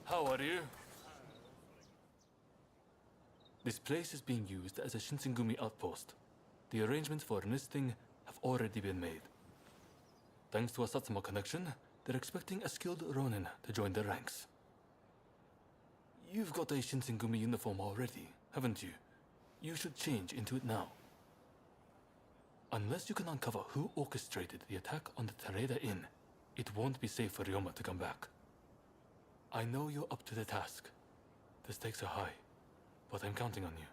How are you? This place is being used as a Shinsengumi outpost. The arrangements for enlisting have already been made. Thanks to a Satsuma connection, they're expecting a skilled Ronin to join their ranks. You've got a Shinsengumi uniform already, haven't you? You should change into it now. Unless you can uncover who orchestrated the attack on the Tereda Inn, it won't be safe for Ryoma to come back. I know you're up to the task. The stakes are high, but I'm counting on you.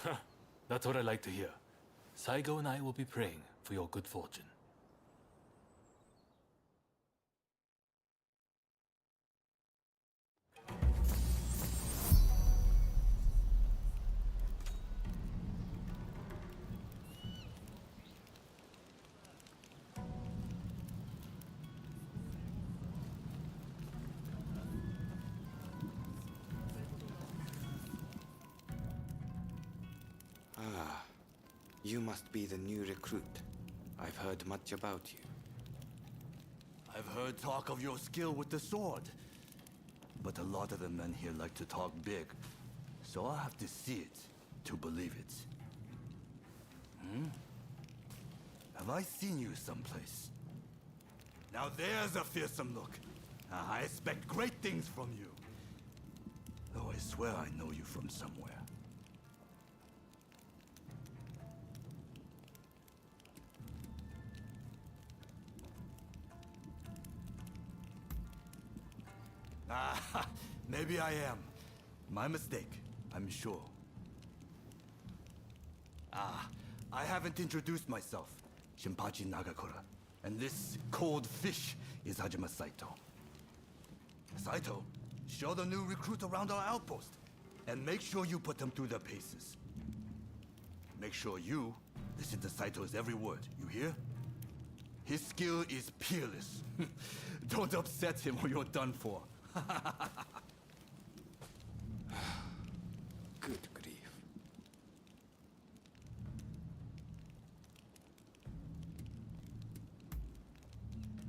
Huh, that's what I like to hear. Saigo and I will be praying for your good fortune. You must be the new recruit. I've heard much about you. I've heard talk of your skill with the sword. But a lot of the men here like to talk big. So I'll have to see it to believe it. Have I seen you someplace? Now there's a fearsome look. I expect great things from you. Though I swear I know you from somewhere. Maybe I am. My mistake, I'm sure. I haven't introduced myself. Shinpachi Nagakura. And this cold fish is Hajime Saito. Saito, show the new recruit around our outpost. And make sure you put them through their paces. Make sure you listen to Saito's every word, you hear? His skill is peerless. Don't upset him or you're done for. Good grief.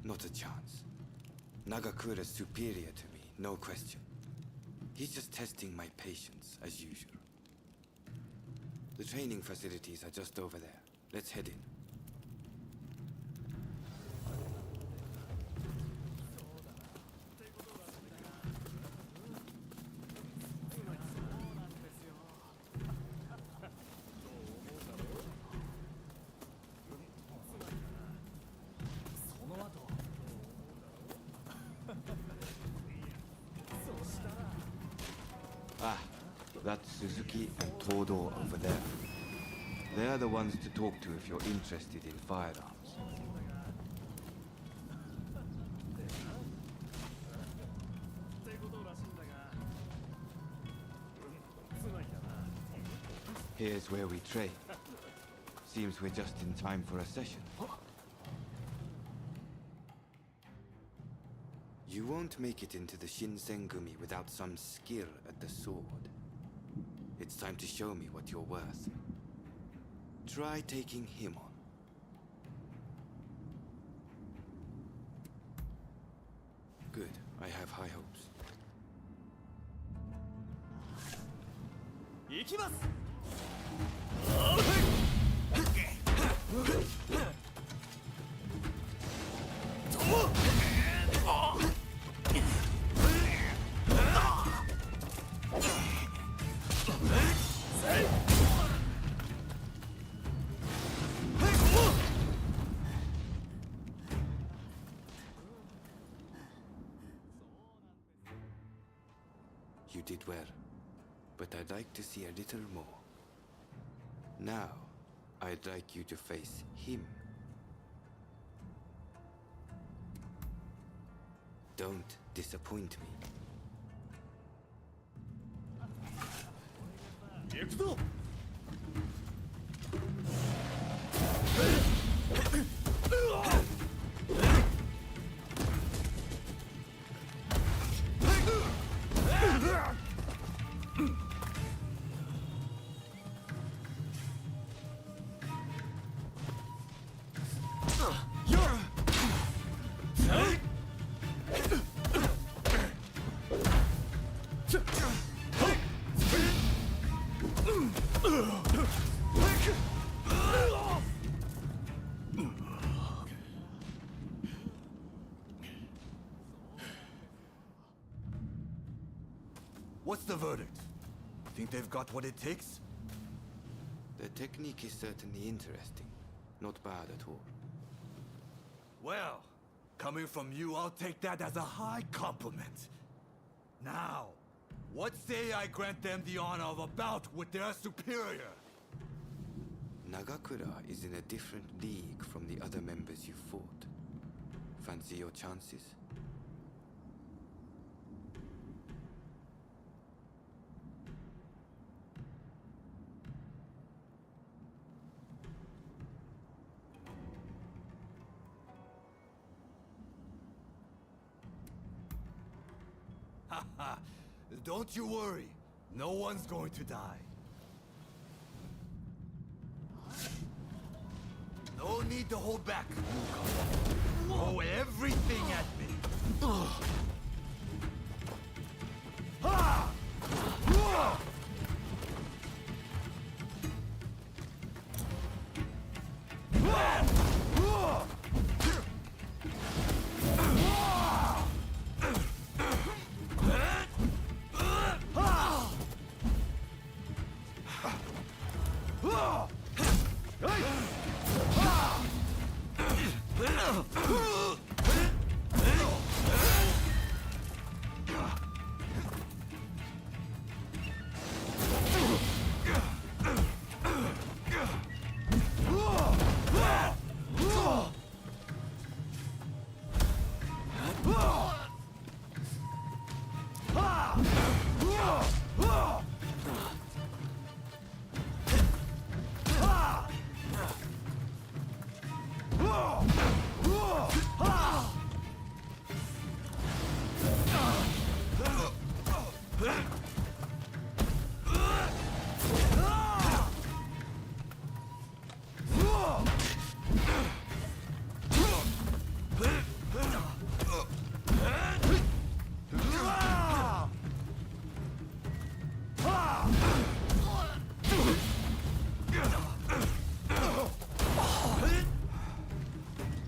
Not a chance. Nagakura's superior to me, no question. He's just testing my patience, as usual. The training facilities are just over there. Let's head in. That's Suzuki and Todo over there. They're the ones to talk to if you're interested in firearms. Here's where we train. Seems we're just in time for a session. You won't make it into the Shinsengumi without some skill at the sword. It's time to show me what you're worth. Try taking him on. Good. I have high hopes. 行きます You did well, but I'd like to see a little more. Now, I'd like you to face him. Don't disappoint me. 行くぞ What's the verdict? Think they've got what it takes? The technique is certainly interesting. Not bad at all. Well, coming from you, I'll take that as a high compliment. Now, what say I grant them the honor of a bout with their superior? Nagakura is in a different league from the other members you fought. Fancy your chances? Haha, don't you worry. No one's going to die. No need to hold back. Throw everything at me. Ha!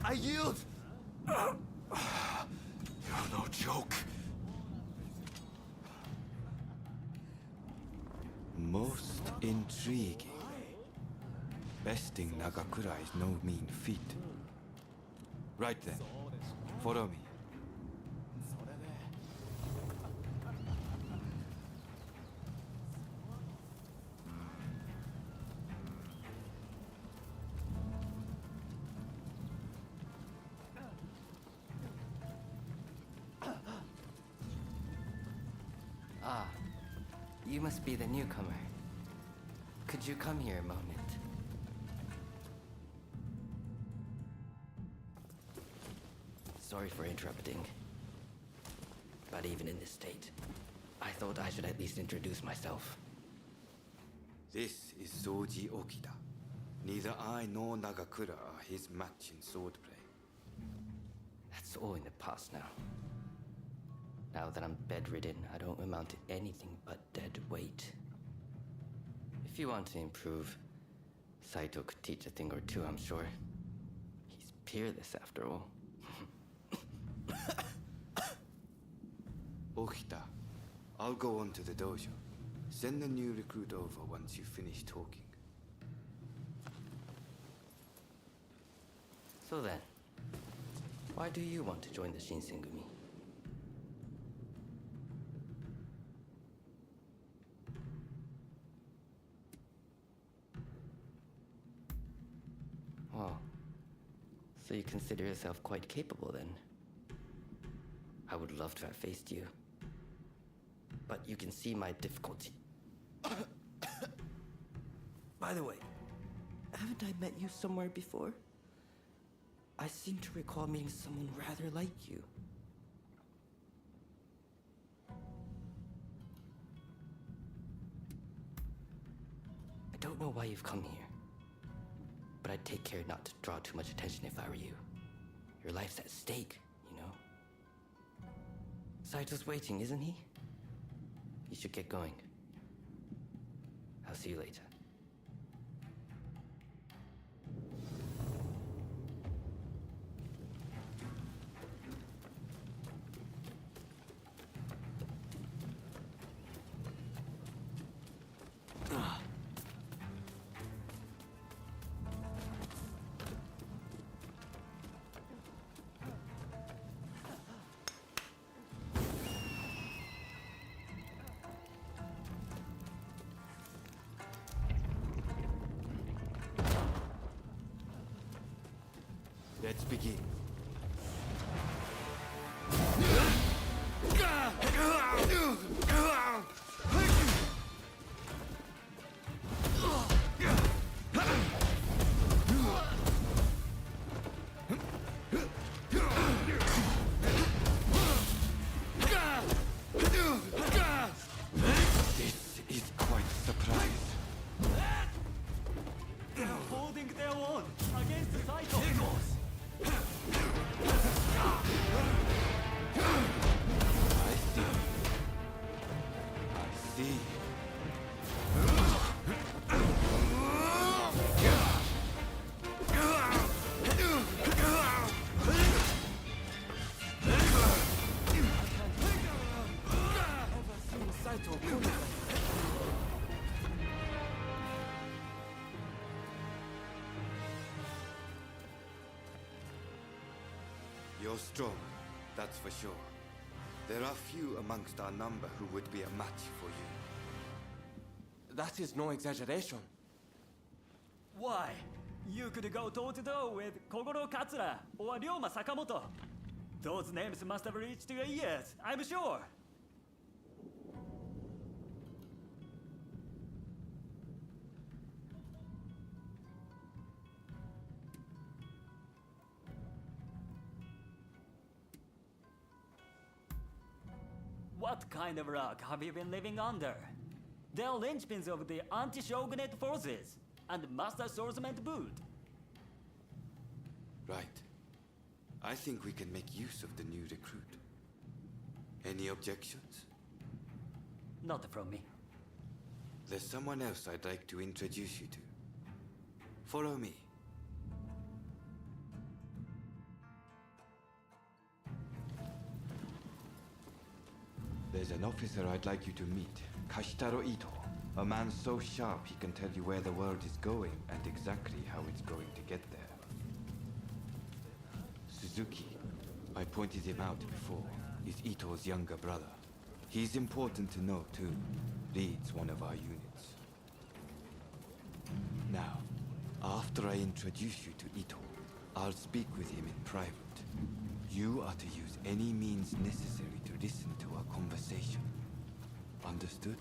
I yield! You're no joke. Most intriguing. Besting Nagakura is no mean feat. Right then, follow me. Ah, you must be the newcomer. Could you come here a moment? Sorry for interrupting. But even in this state, I thought I should at least introduce myself. This is Soji Okida. Neither I nor Nagakura are his match in swordplay. That's all in the past now. Now that I'm bedridden, I don't amount to anything but dead weight. If you want to improve, Saito could teach a thing or two, I'm sure. He's peerless after all. Okida, I'll go on to the dojo. Send the new recruit over once you finish talking. So then, why do you want to join the Shinsengumi? Oh, so you consider yourself quite capable then? I would love to have faced you. But you can see my difficulty. By the way, haven't I met you somewhere before? I seem to recall meeting someone rather like you. I don't know why you've come here, but I'd take care not to draw too much attention if I were you. Your life's at stake, you know? Saito's waiting, isn't he? You should get going. I'll see you later. Let's begin. This is quite a surprise. They're holding their own against the Saito. I see. You're strong, that's for sure. There are few amongst our number who would be a match for you. That is no exaggeration. Why? You could go toe-to-toe with Kogoro Katsura or Ryoma Sakamoto. Those names must have reached your ears, I'm sure. What kind of rock have you been living under? They're linchpins of the anti-shogunate forces, and master swordsman to boot. Right. I think we can make use of the new recruit. Any objections? Not from me. There's someone else I'd like to introduce you to. Follow me. There's an officer I'd like you to meet, Kashitaro Ito. A man so sharp he can tell you where the world is going and exactly how it's going to get there. Suzuki, I pointed him out before, is Ito's younger brother. He's important to know too. Leads one of our units. Now, after I introduce you to Ito, I'll speak with him in private. You are to use any means necessary to listen to our conversation. Understood?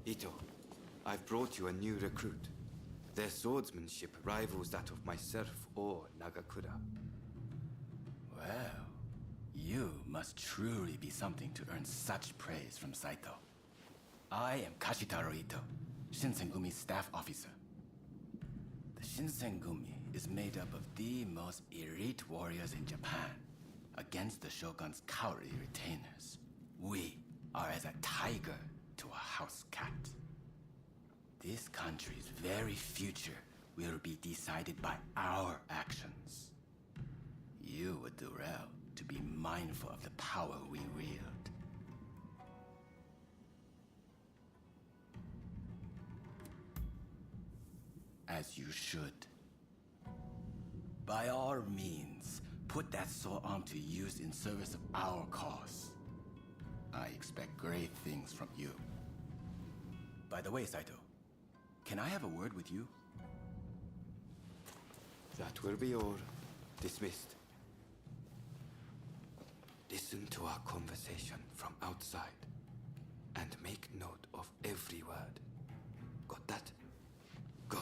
Ito, I've brought you a new recruit. Their swordsmanship rivals that of myself or Nagakura. Well, you must truly be something to earn such praise from Saito. I am Kashitaro Ito, Shinsengumi's staff officer. The Shinsengumi is made up of the most elite warriors in Japan against the Shogun's cowardly retainers. We are as a tiger to a house cat. This country's very future will be decided by our actions. You would do well to be mindful of the power we wield. As you should. By all means, put that sword on to use in service of our cause. I expect great things from you. By the way, Saito, can I have a word with you? That will be all. Dismissed. Listen to our conversation from outside and make note of every word. Got that? Go.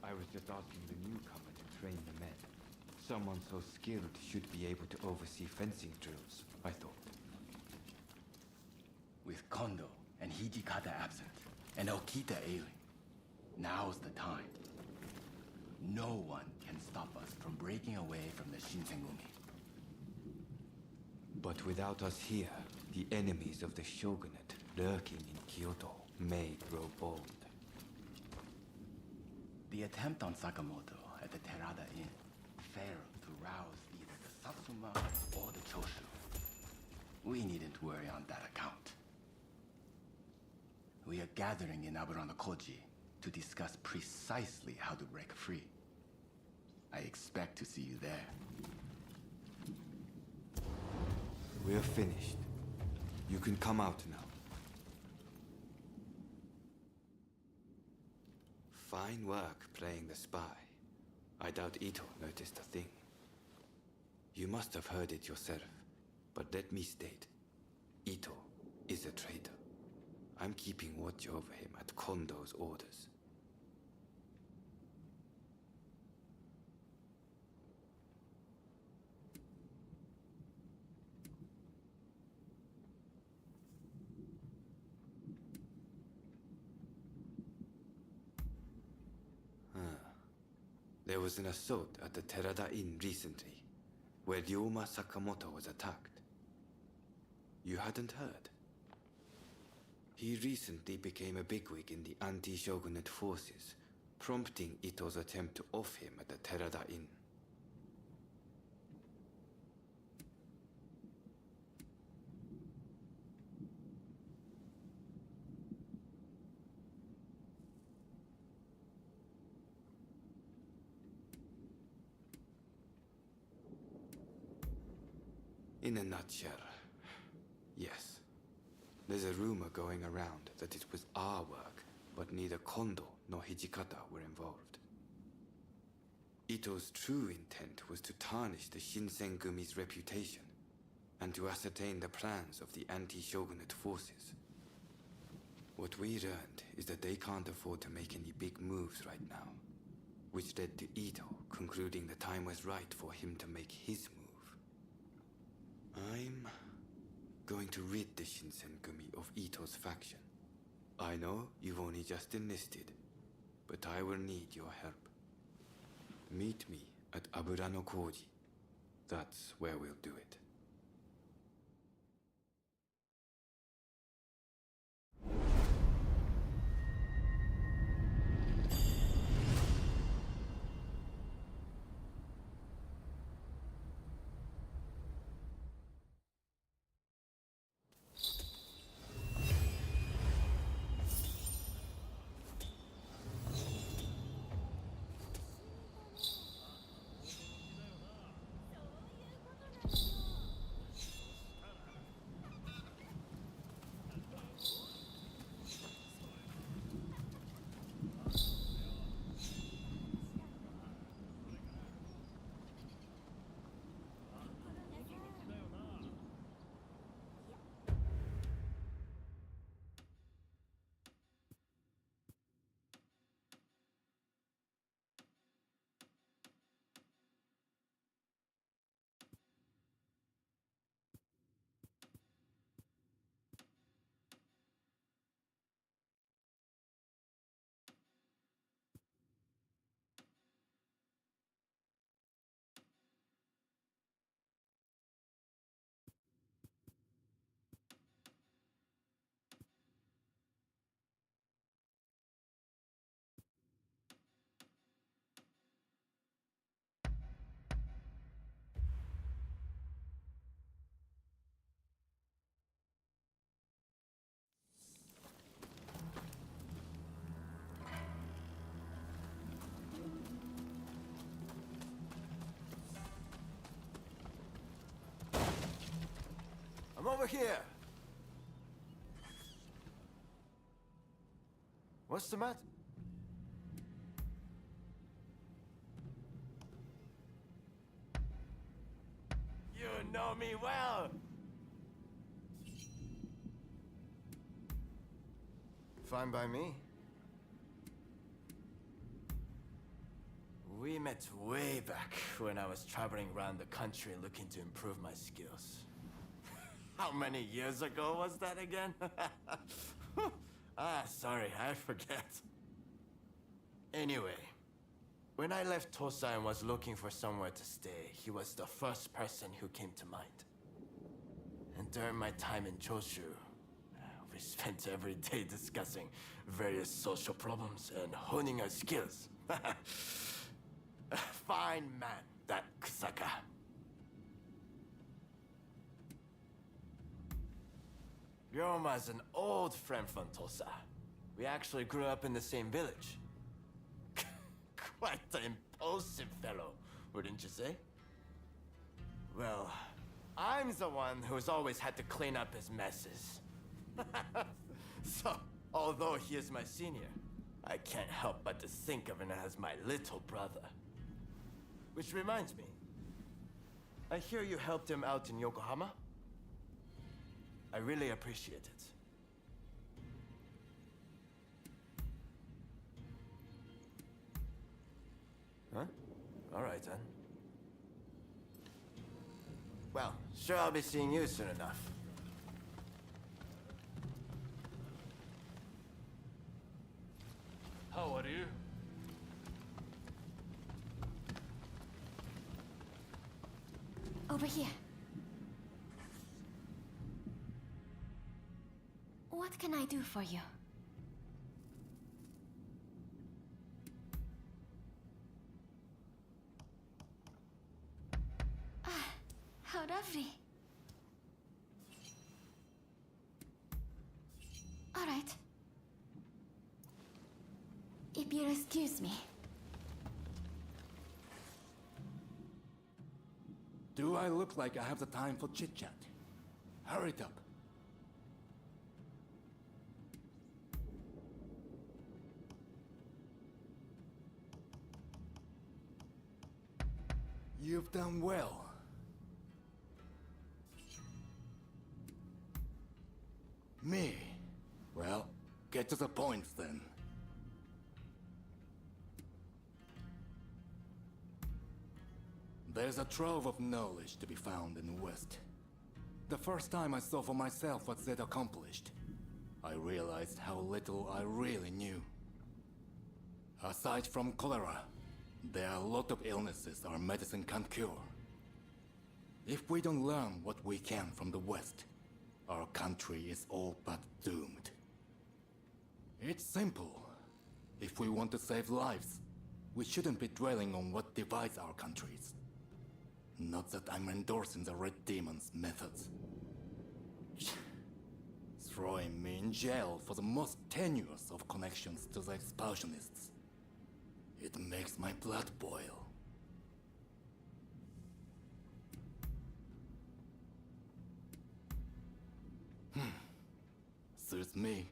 I was just asking the newcomer to train the men. Someone so skilled should be able to oversee fencing drills, I thought. With Kondo and Hijikata absent, and Okita ailing, now's the time. No one can stop us from breaking away from the Shinsengumi. But without us here, the enemies of the shogunate lurking in Kyoto may grow bold. The attempt on Sakamoto at the Terada Inn failed to rouse either the Satsuma or the Choshu. We needn't worry on that account. We are gathering in Aburano-Koji to discuss precisely how to break free. I expect to see you there. We're finished. You can come out now. Fine work playing the spy. I doubt Ito noticed a thing. You must have heard it yourself, but let me state, Ito is a traitor. I'm keeping watch over him at Kondo's orders. There was an assault at the Terada Inn recently, where Ryoma Sakamoto was attacked. You hadn't heard? He recently became a bigwig in the anti-shogunate forces, prompting Ito's attempt to off him at the Terada Inn. In a nutshell, yes. There's a rumor going around that it was our work, but neither Kondo nor Hijikata were involved. Ito's true intent was to tarnish the Shinsengumi's reputation, and to ascertain the plans of the anti-shogunate forces. What we learned is that they can't afford to make any big moves right now, which led to Ito concluding the time was right for him to make his move. I'm going to rid the Shinsengumi of Ito's faction. I know you've only just enlisted, but I will need your help. Meet me at Abura no Koji. That's where we'll do it. I'm over here. What's the matter? You know me well. Fine by me. We met way back when I was traveling around the country looking to improve my skills. How many years ago was that again? Sorry, I forget. Anyway, when I left Tosa and was looking for somewhere to stay, he was the first person who came to mind. And during my time in Choshu, we spent every day discussing various social problems and honing our skills. A fine man, that Kusaka. Ryoma's an old friend from Tosa. We actually grew up in the same village. Quite the impulsive fellow, wouldn't you say? Well, I'm the one who's always had to clean up his messes. So, although he is my senior, I can't help but to think of him as my little brother. Which reminds me, I hear you helped him out in Yokohama? I really appreciate it. Huh? All right, then. Well, sure I'll be seeing you soon enough. How are you? Over here. What can I do for you? Excuse me. Do I look like I have the time for chit-chat? Hurry it up. You've done well. Me? Well, get to the point then. There's a trove of knowledge to be found in the West. The first time I saw for myself what they'd accomplished, I realized how little I really knew. Aside from cholera, there are a lot of illnesses our medicine can't cure. If we don't learn what we can from the West, our country is all but doomed. It's simple. If we want to save lives, we shouldn't be dwelling on what divides our countries. Not that I'm endorsing the Red Demon's methods. Throwing me in jail for the most tenuous of connections to the expulsionists. It makes my blood boil. Suits me.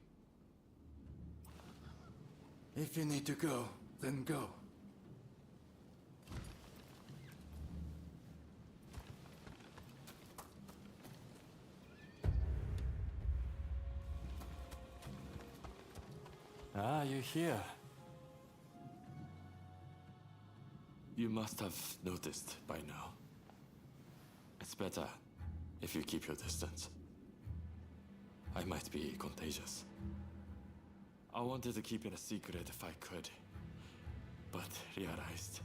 If you need to go, then go. Ah, you're here. You must have noticed by now. It's better if you keep your distance. I might be contagious. I wanted to keep it a secret if I could, but realized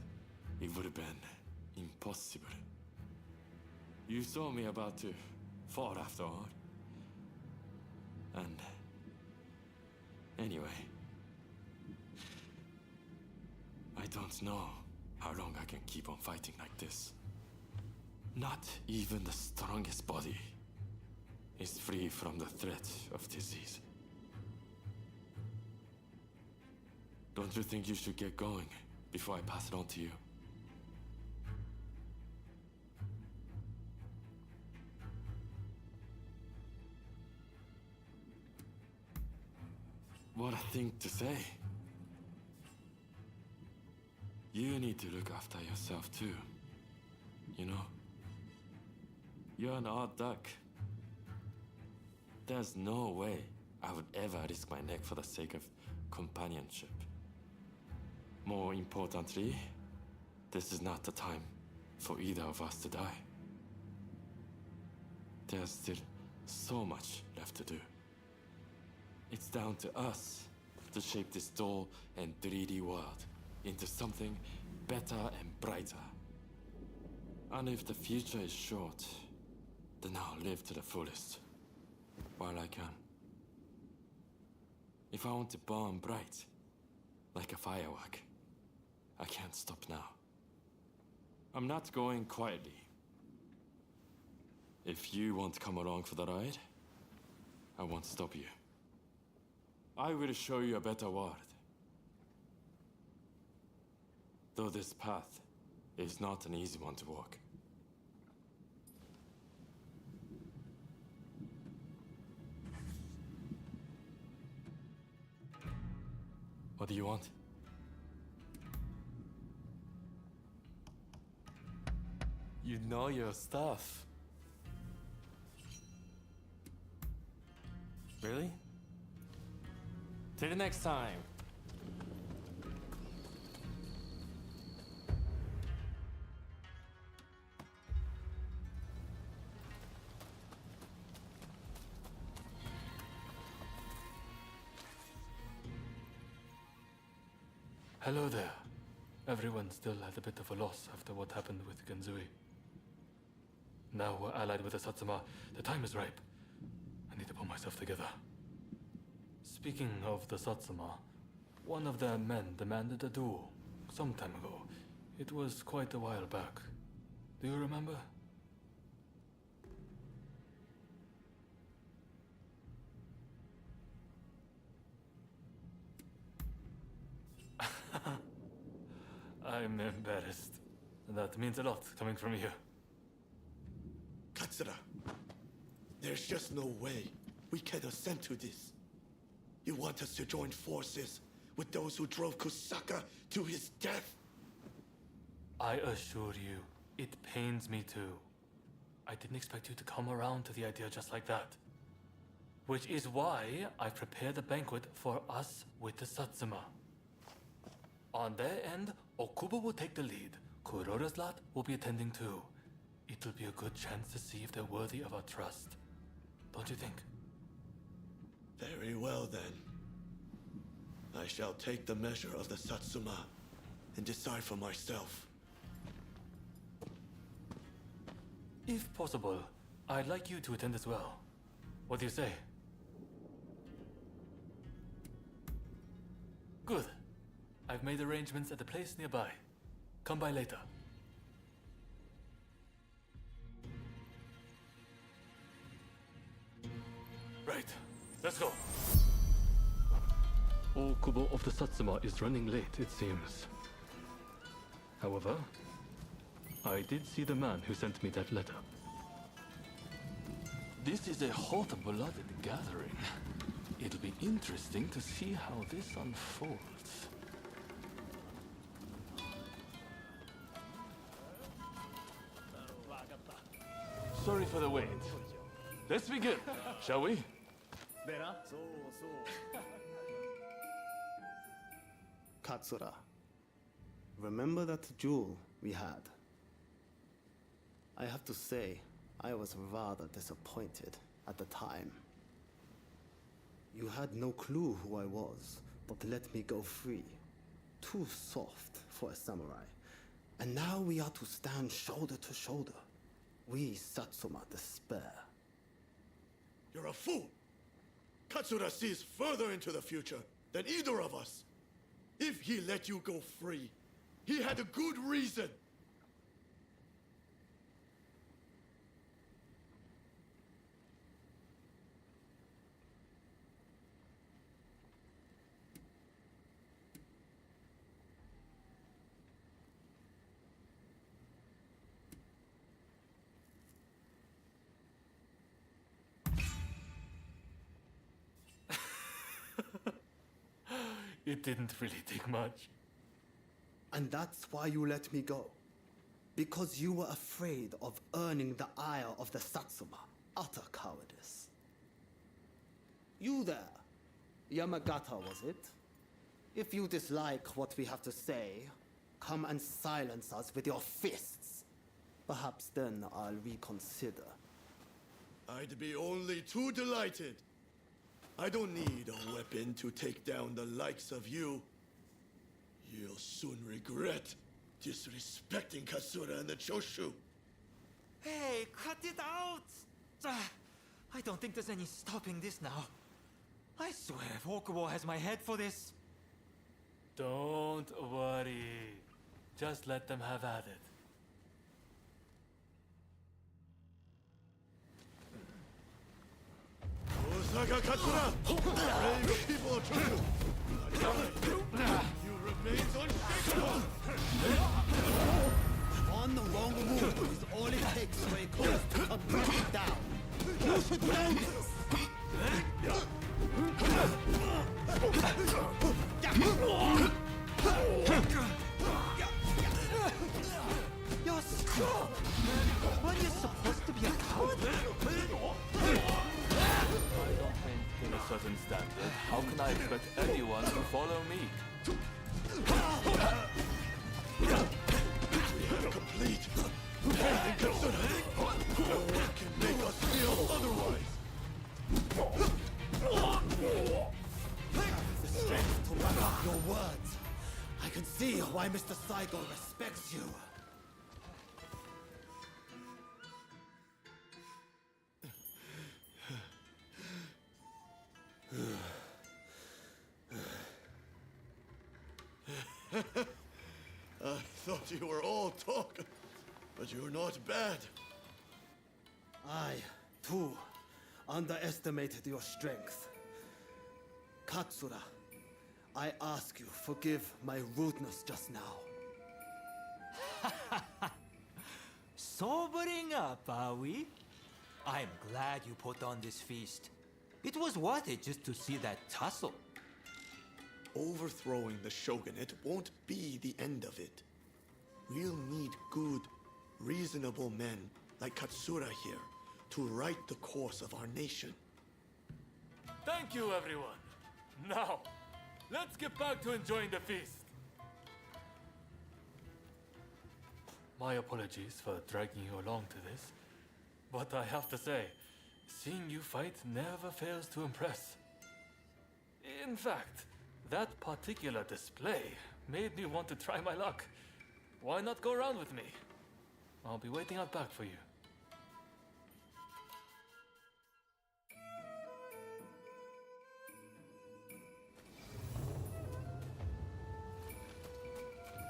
it would have been impossible. You saw me about to fall after all. And anyway, I don't know how long I can keep on fighting like this. Not even the strongest body is free from the threat of disease. Don't you think you should get going before I pass it on to you? What a thing to say. You need to look after yourself too. You know? You're an odd duck. There's no way I would ever risk my neck for the sake of companionship. More importantly, this is not the time for either of us to die. There's still so much left to do. It's down to us to shape this dull and 3D world into something better and brighter. And if the future is short, then I'll live to the fullest while I can. If I want to burn bright, like a firework, I can't stop now. I'm not going quietly. If you want to come along for the ride, I won't stop you. I will show you a better world. Though this path is not an easy one to walk. What do you want? You know your stuff. Really? Till the next time. Hello there. Everyone still had a bit of a loss after what happened with Genzui. Now we're allied with the Satsuma. The time is ripe. I need to pull myself together. Speaking of the Satsuma, one of their men demanded a duel some time ago. It was quite a while back. Do you remember? I'm embarrassed. That means a lot coming from you. Katsura, there's just no way we can assent to this. You want us to join forces with those who drove Kusaka to his death? I assure you, it pains me too. I didn't expect you to come around to the idea just like that. Which is why I prepared a banquet for us with the Satsuma. On their end, Okubo will take the lead. Kurora's lot will be attending too. It'll be a good chance to see if they're worthy of our trust. Don't you think? Very well then. I shall take the measure of the Satsuma and decide for myself. If possible, I'd like you to attend as well. What do you say? Good. I've made arrangements at a place nearby. Come by later. Right. Let's go. Okubo of the Satsuma is running late, it seems. However, I did see the man who sent me that letter. This is a hot-blooded gathering. It'll be interesting to see how this unfolds. Sorry for the wait. Let's begin, shall we? Katsura, remember that jewel we had? I have to say, I was rather disappointed at the time. You had no clue who I was, but let me go free. Too soft for a samurai. And now we are to stand shoulder to shoulder. We Satsuma despair. You're a fool! Katsura sees further into the future than either of us. If he let you go free, he had a good reason. It didn't really take much. And that's why you let me go. Because you were afraid of earning the ire of the Satsuma. Utter cowardice. You there, Yamagata, was it? If you dislike what we have to say, come and silence us with your fists. Perhaps then I'll reconsider. I'd be only too delighted. I don't need a weapon to take down the likes of you. You'll soon regret disrespecting Katsura and the Choshu. Hey, cut it out! I don't think there's any stopping this now. I swear, if Okubo has my head for this... Don't worry. Just let them have at it. Osaka Katsura! Brave people of Choshu! You remain unshakable! On the wrong move is all it takes for a cause to come crashing down. You should know this! You're strong! Weren't you supposed to be a coward? I don't maintain a certain standard. How can I expect anyone to follow me? We have complete faith in Katsura. No one can make us feel otherwise. The strength to run off your words. I can see why Mr. Saigo respects you. I thought you were all talk, but you're not bad. I, too, underestimated your strength. Katsura, I ask you, forgive my rudeness just now. Sobering up, are we? I'm glad you put on this feast. It was worth it just to see that tussle. Overthrowing the shogunate won't be the end of it. We'll need good, reasonable men like Katsura here to right the course of our nation. Thank you, everyone. Now, let's get back to enjoying the feast. My apologies for dragging you along to this, but I have to say, seeing you fight never fails to impress. In fact, that particular display made me want to try my luck. Why not go around with me? I'll be waiting out back for you.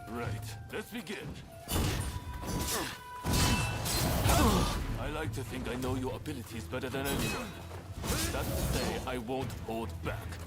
Right, let's begin. I like to think I know your abilities better than anyone. That's to say, I won't hold back.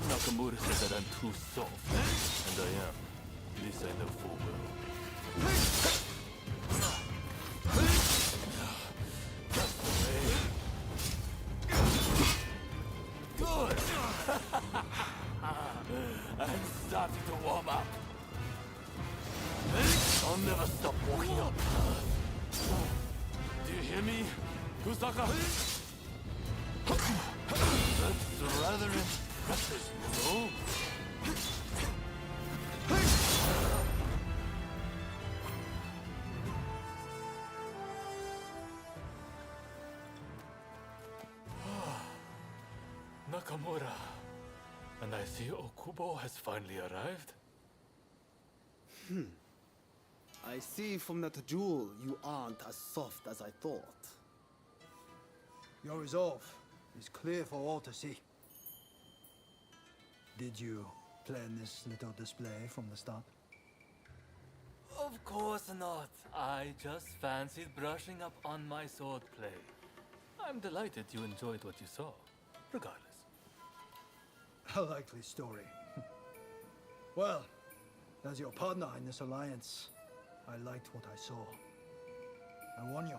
Nakamura said that I'm too soft, and I am. This I know full well. That's the way. Good! I'm starting to warm up. I'll never stop walking up. Do you hear me, Kusaka? That's rather impressive, you know? Nakamura. And I see Okubo has finally arrived. I see from that jewel you aren't as soft as I thought. Your resolve is clear for all to see. Did you plan this little display from the start? Of course not. I just fancied brushing up on my swordplay. I'm delighted you enjoyed what you saw, regardless. A likely story. Well, as your partner in this alliance, I liked what I saw. I warn you,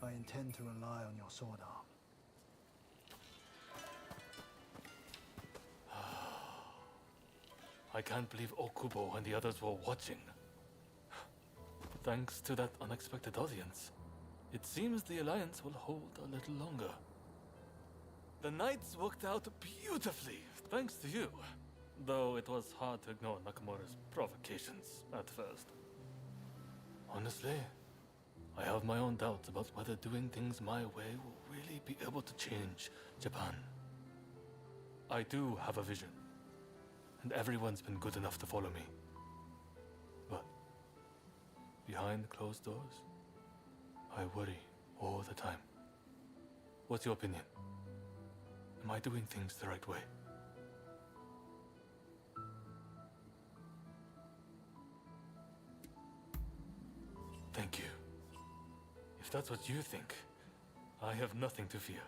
I intend to rely on your sword arm. I can't believe Okubo and the others were watching. Thanks to that unexpected audience, it seems the Alliance will hold a little longer. The nights worked out beautifully, thanks to you. Though it was hard to ignore Nakamura's provocations at first. Honestly, I have my own doubts about whether doing things my way will really be able to change Japan. I do have a vision, and everyone's been good enough to follow me. But behind closed doors, I worry all the time. What's your opinion? Am I doing things the right way? Thank you. If that's what you think, I have nothing to fear.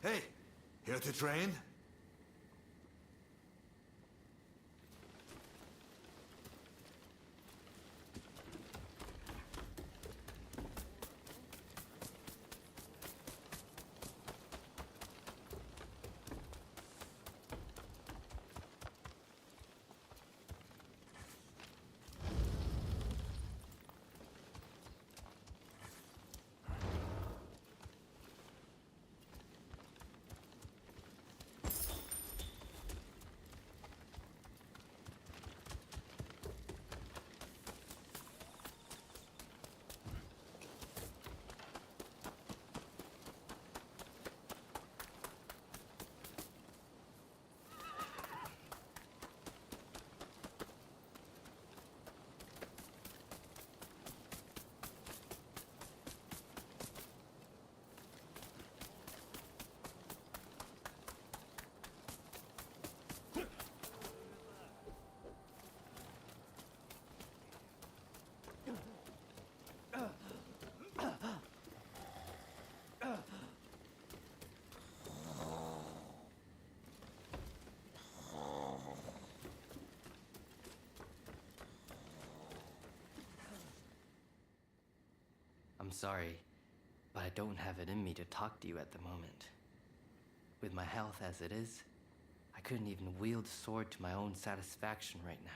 Hey, here to train? I'm sorry, but I don't have it in me to talk to you at the moment. With my health as it is, I couldn't even wield a sword to my own satisfaction right now.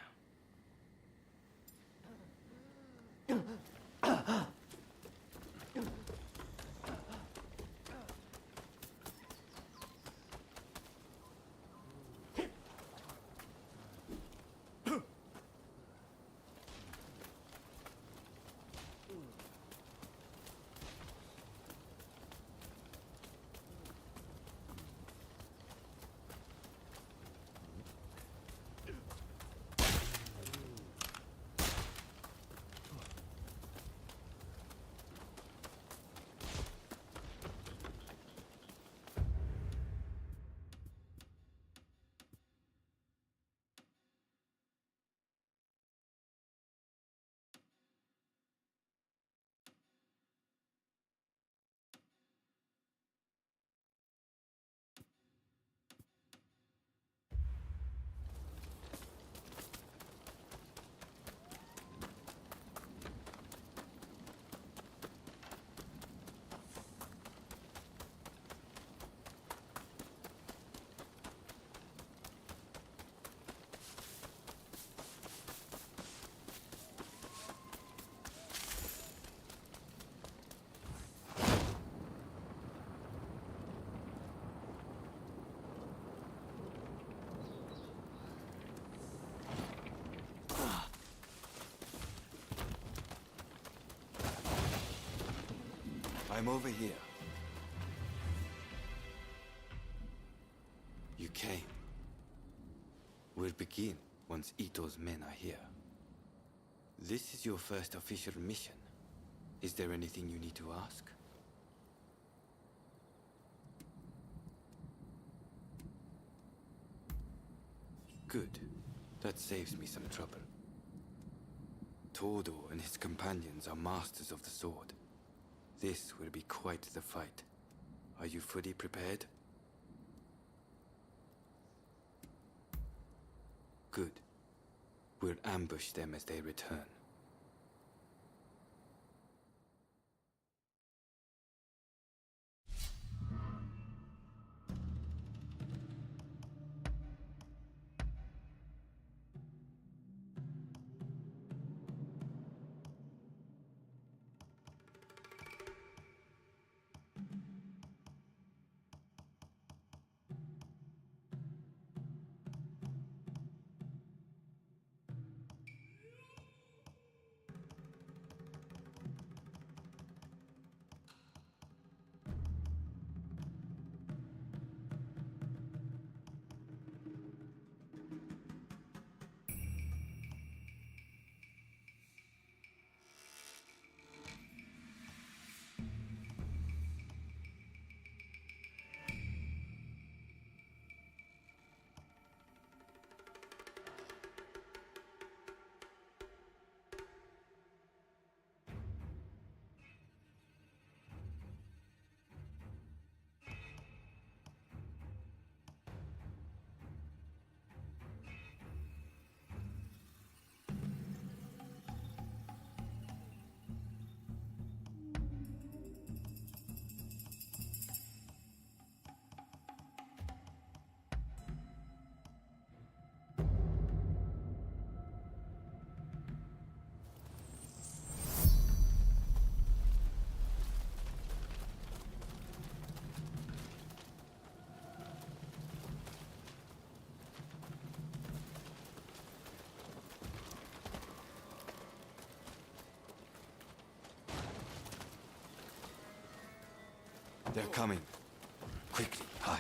I'm over here. You came. We'll begin once Ito's men are here. This is your first official mission. Is there anything you need to ask? Good. That saves me some trouble. Todo and his companions are masters of the sword. This will be quite the fight. Are you fully prepared? Good. We'll ambush them as they return. They're coming. Quickly, hide.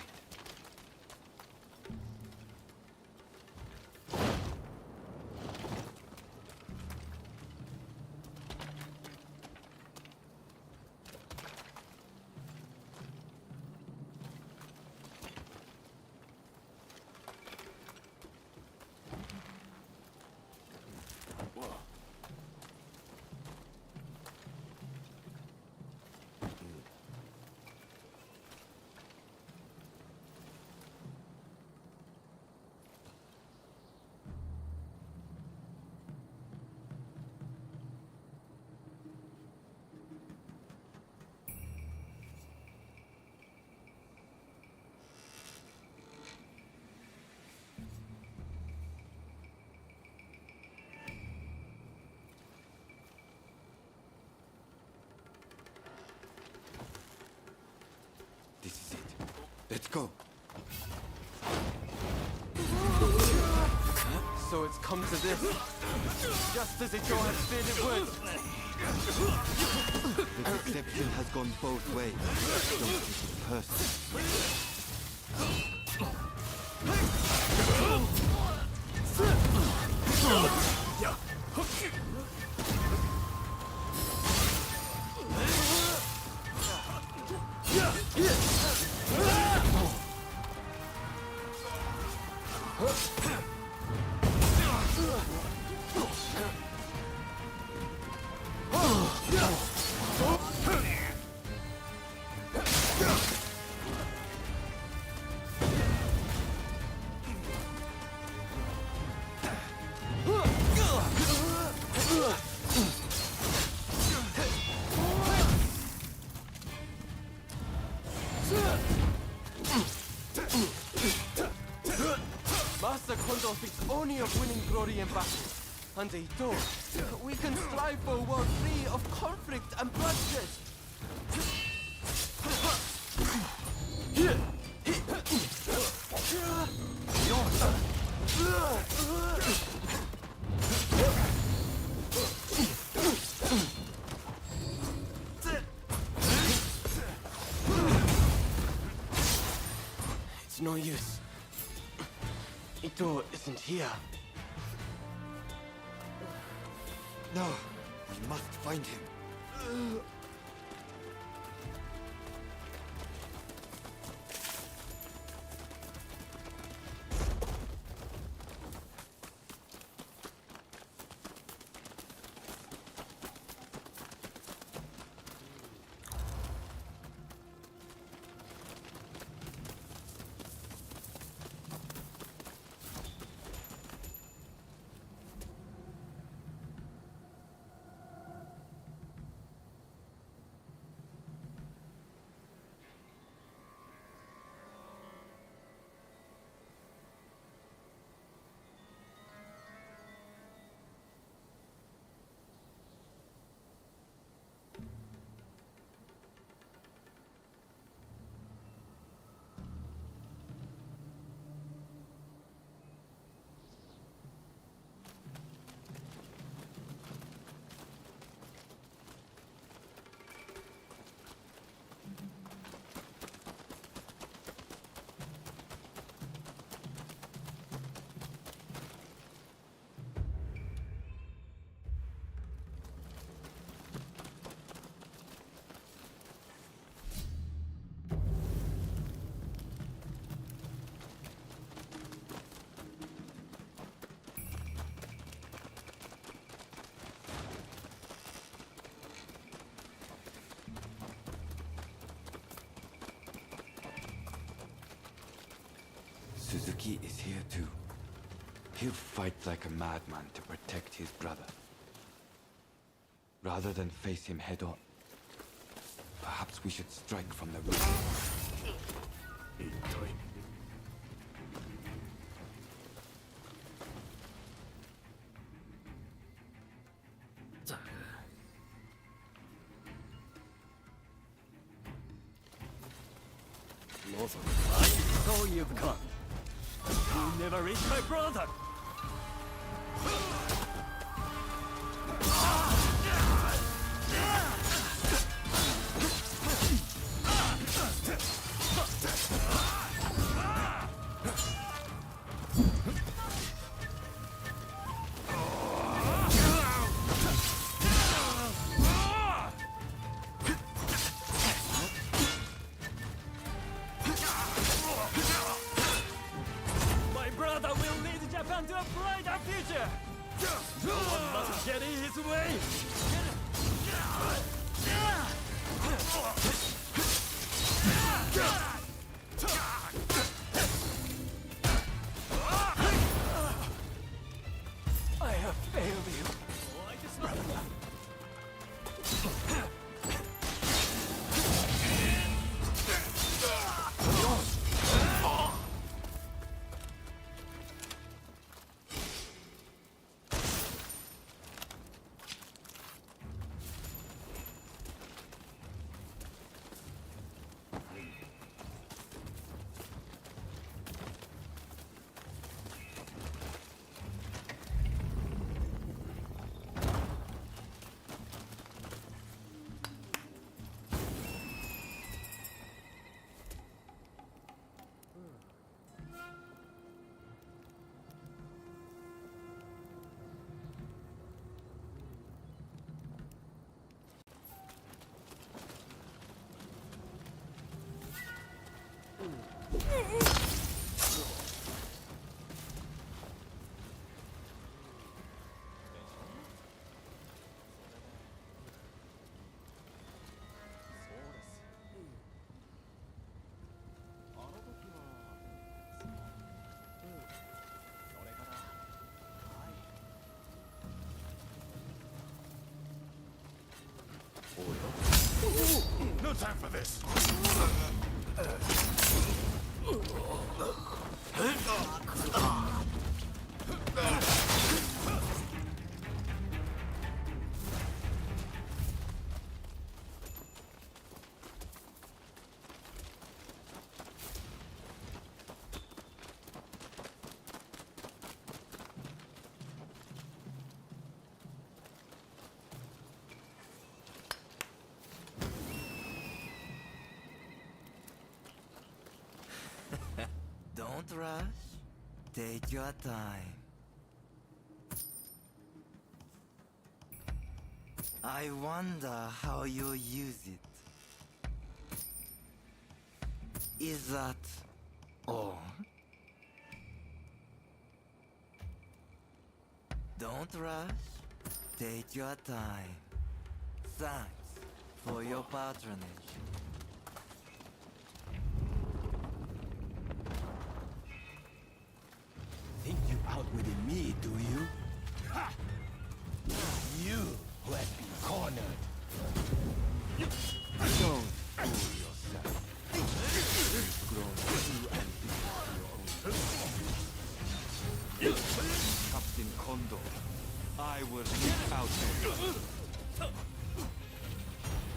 This is it. Let's go. So it's come to this. Just as Ito had feared it would. The deception has gone both ways. Don't take it personally. Master Kondo thinks only of winning glory in battle. And Ito, we can strive for a world free of conflict and bloodshed. It's no use. Ito isn't here. No, we must find him. Suzuki is here too. He'll fight like a madman to protect his brother. Rather than face him head on, perhaps we should strike from the roof. So you've come. You never reached my brother. future! No one must get in his way! I have failed you. No time for this. Don't rush. Take your time. I wonder how you use it. Is that all? Don't rush. Take your time. Thanks for your patronage. Think you outwitted me, do you? Ha! You who have been cornered. Don't fool yourself. You've grown too ambitious for your own. Captain Kondo, I will reach out to you.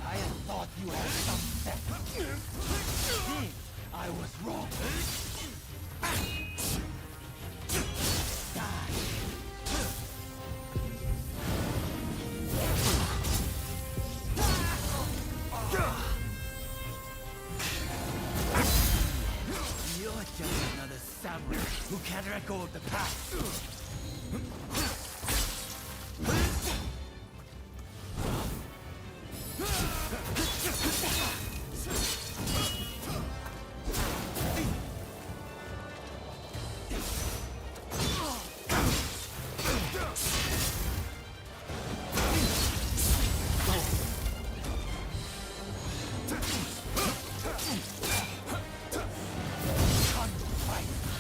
I had thought you had some sense. See, I was wrong. You're just another samurai who can't let go of the past.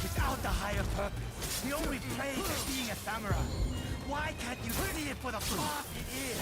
Without the higher purpose, the only place is being a samurai. Why can't you see it for the farce it is?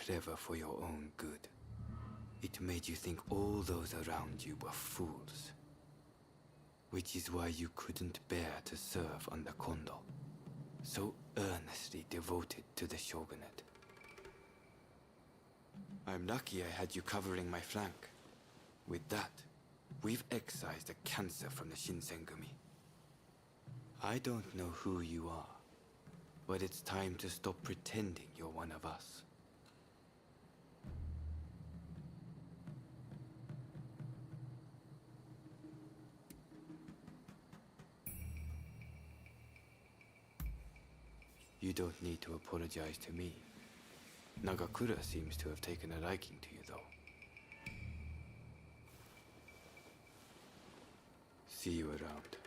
clever for your own good. It made you think all those around you were fools. Which is why you couldn't bear to serve under Kondo, so earnestly devoted to the shogunate. I'm lucky I had you covering my flank. With that, we've excised a cancer from the Shinsengumi. I don't know who you are, but it's time to stop pretending you're one of us. You don't need to apologize to me. Nagakura seems to have taken a liking to you, though. See you around.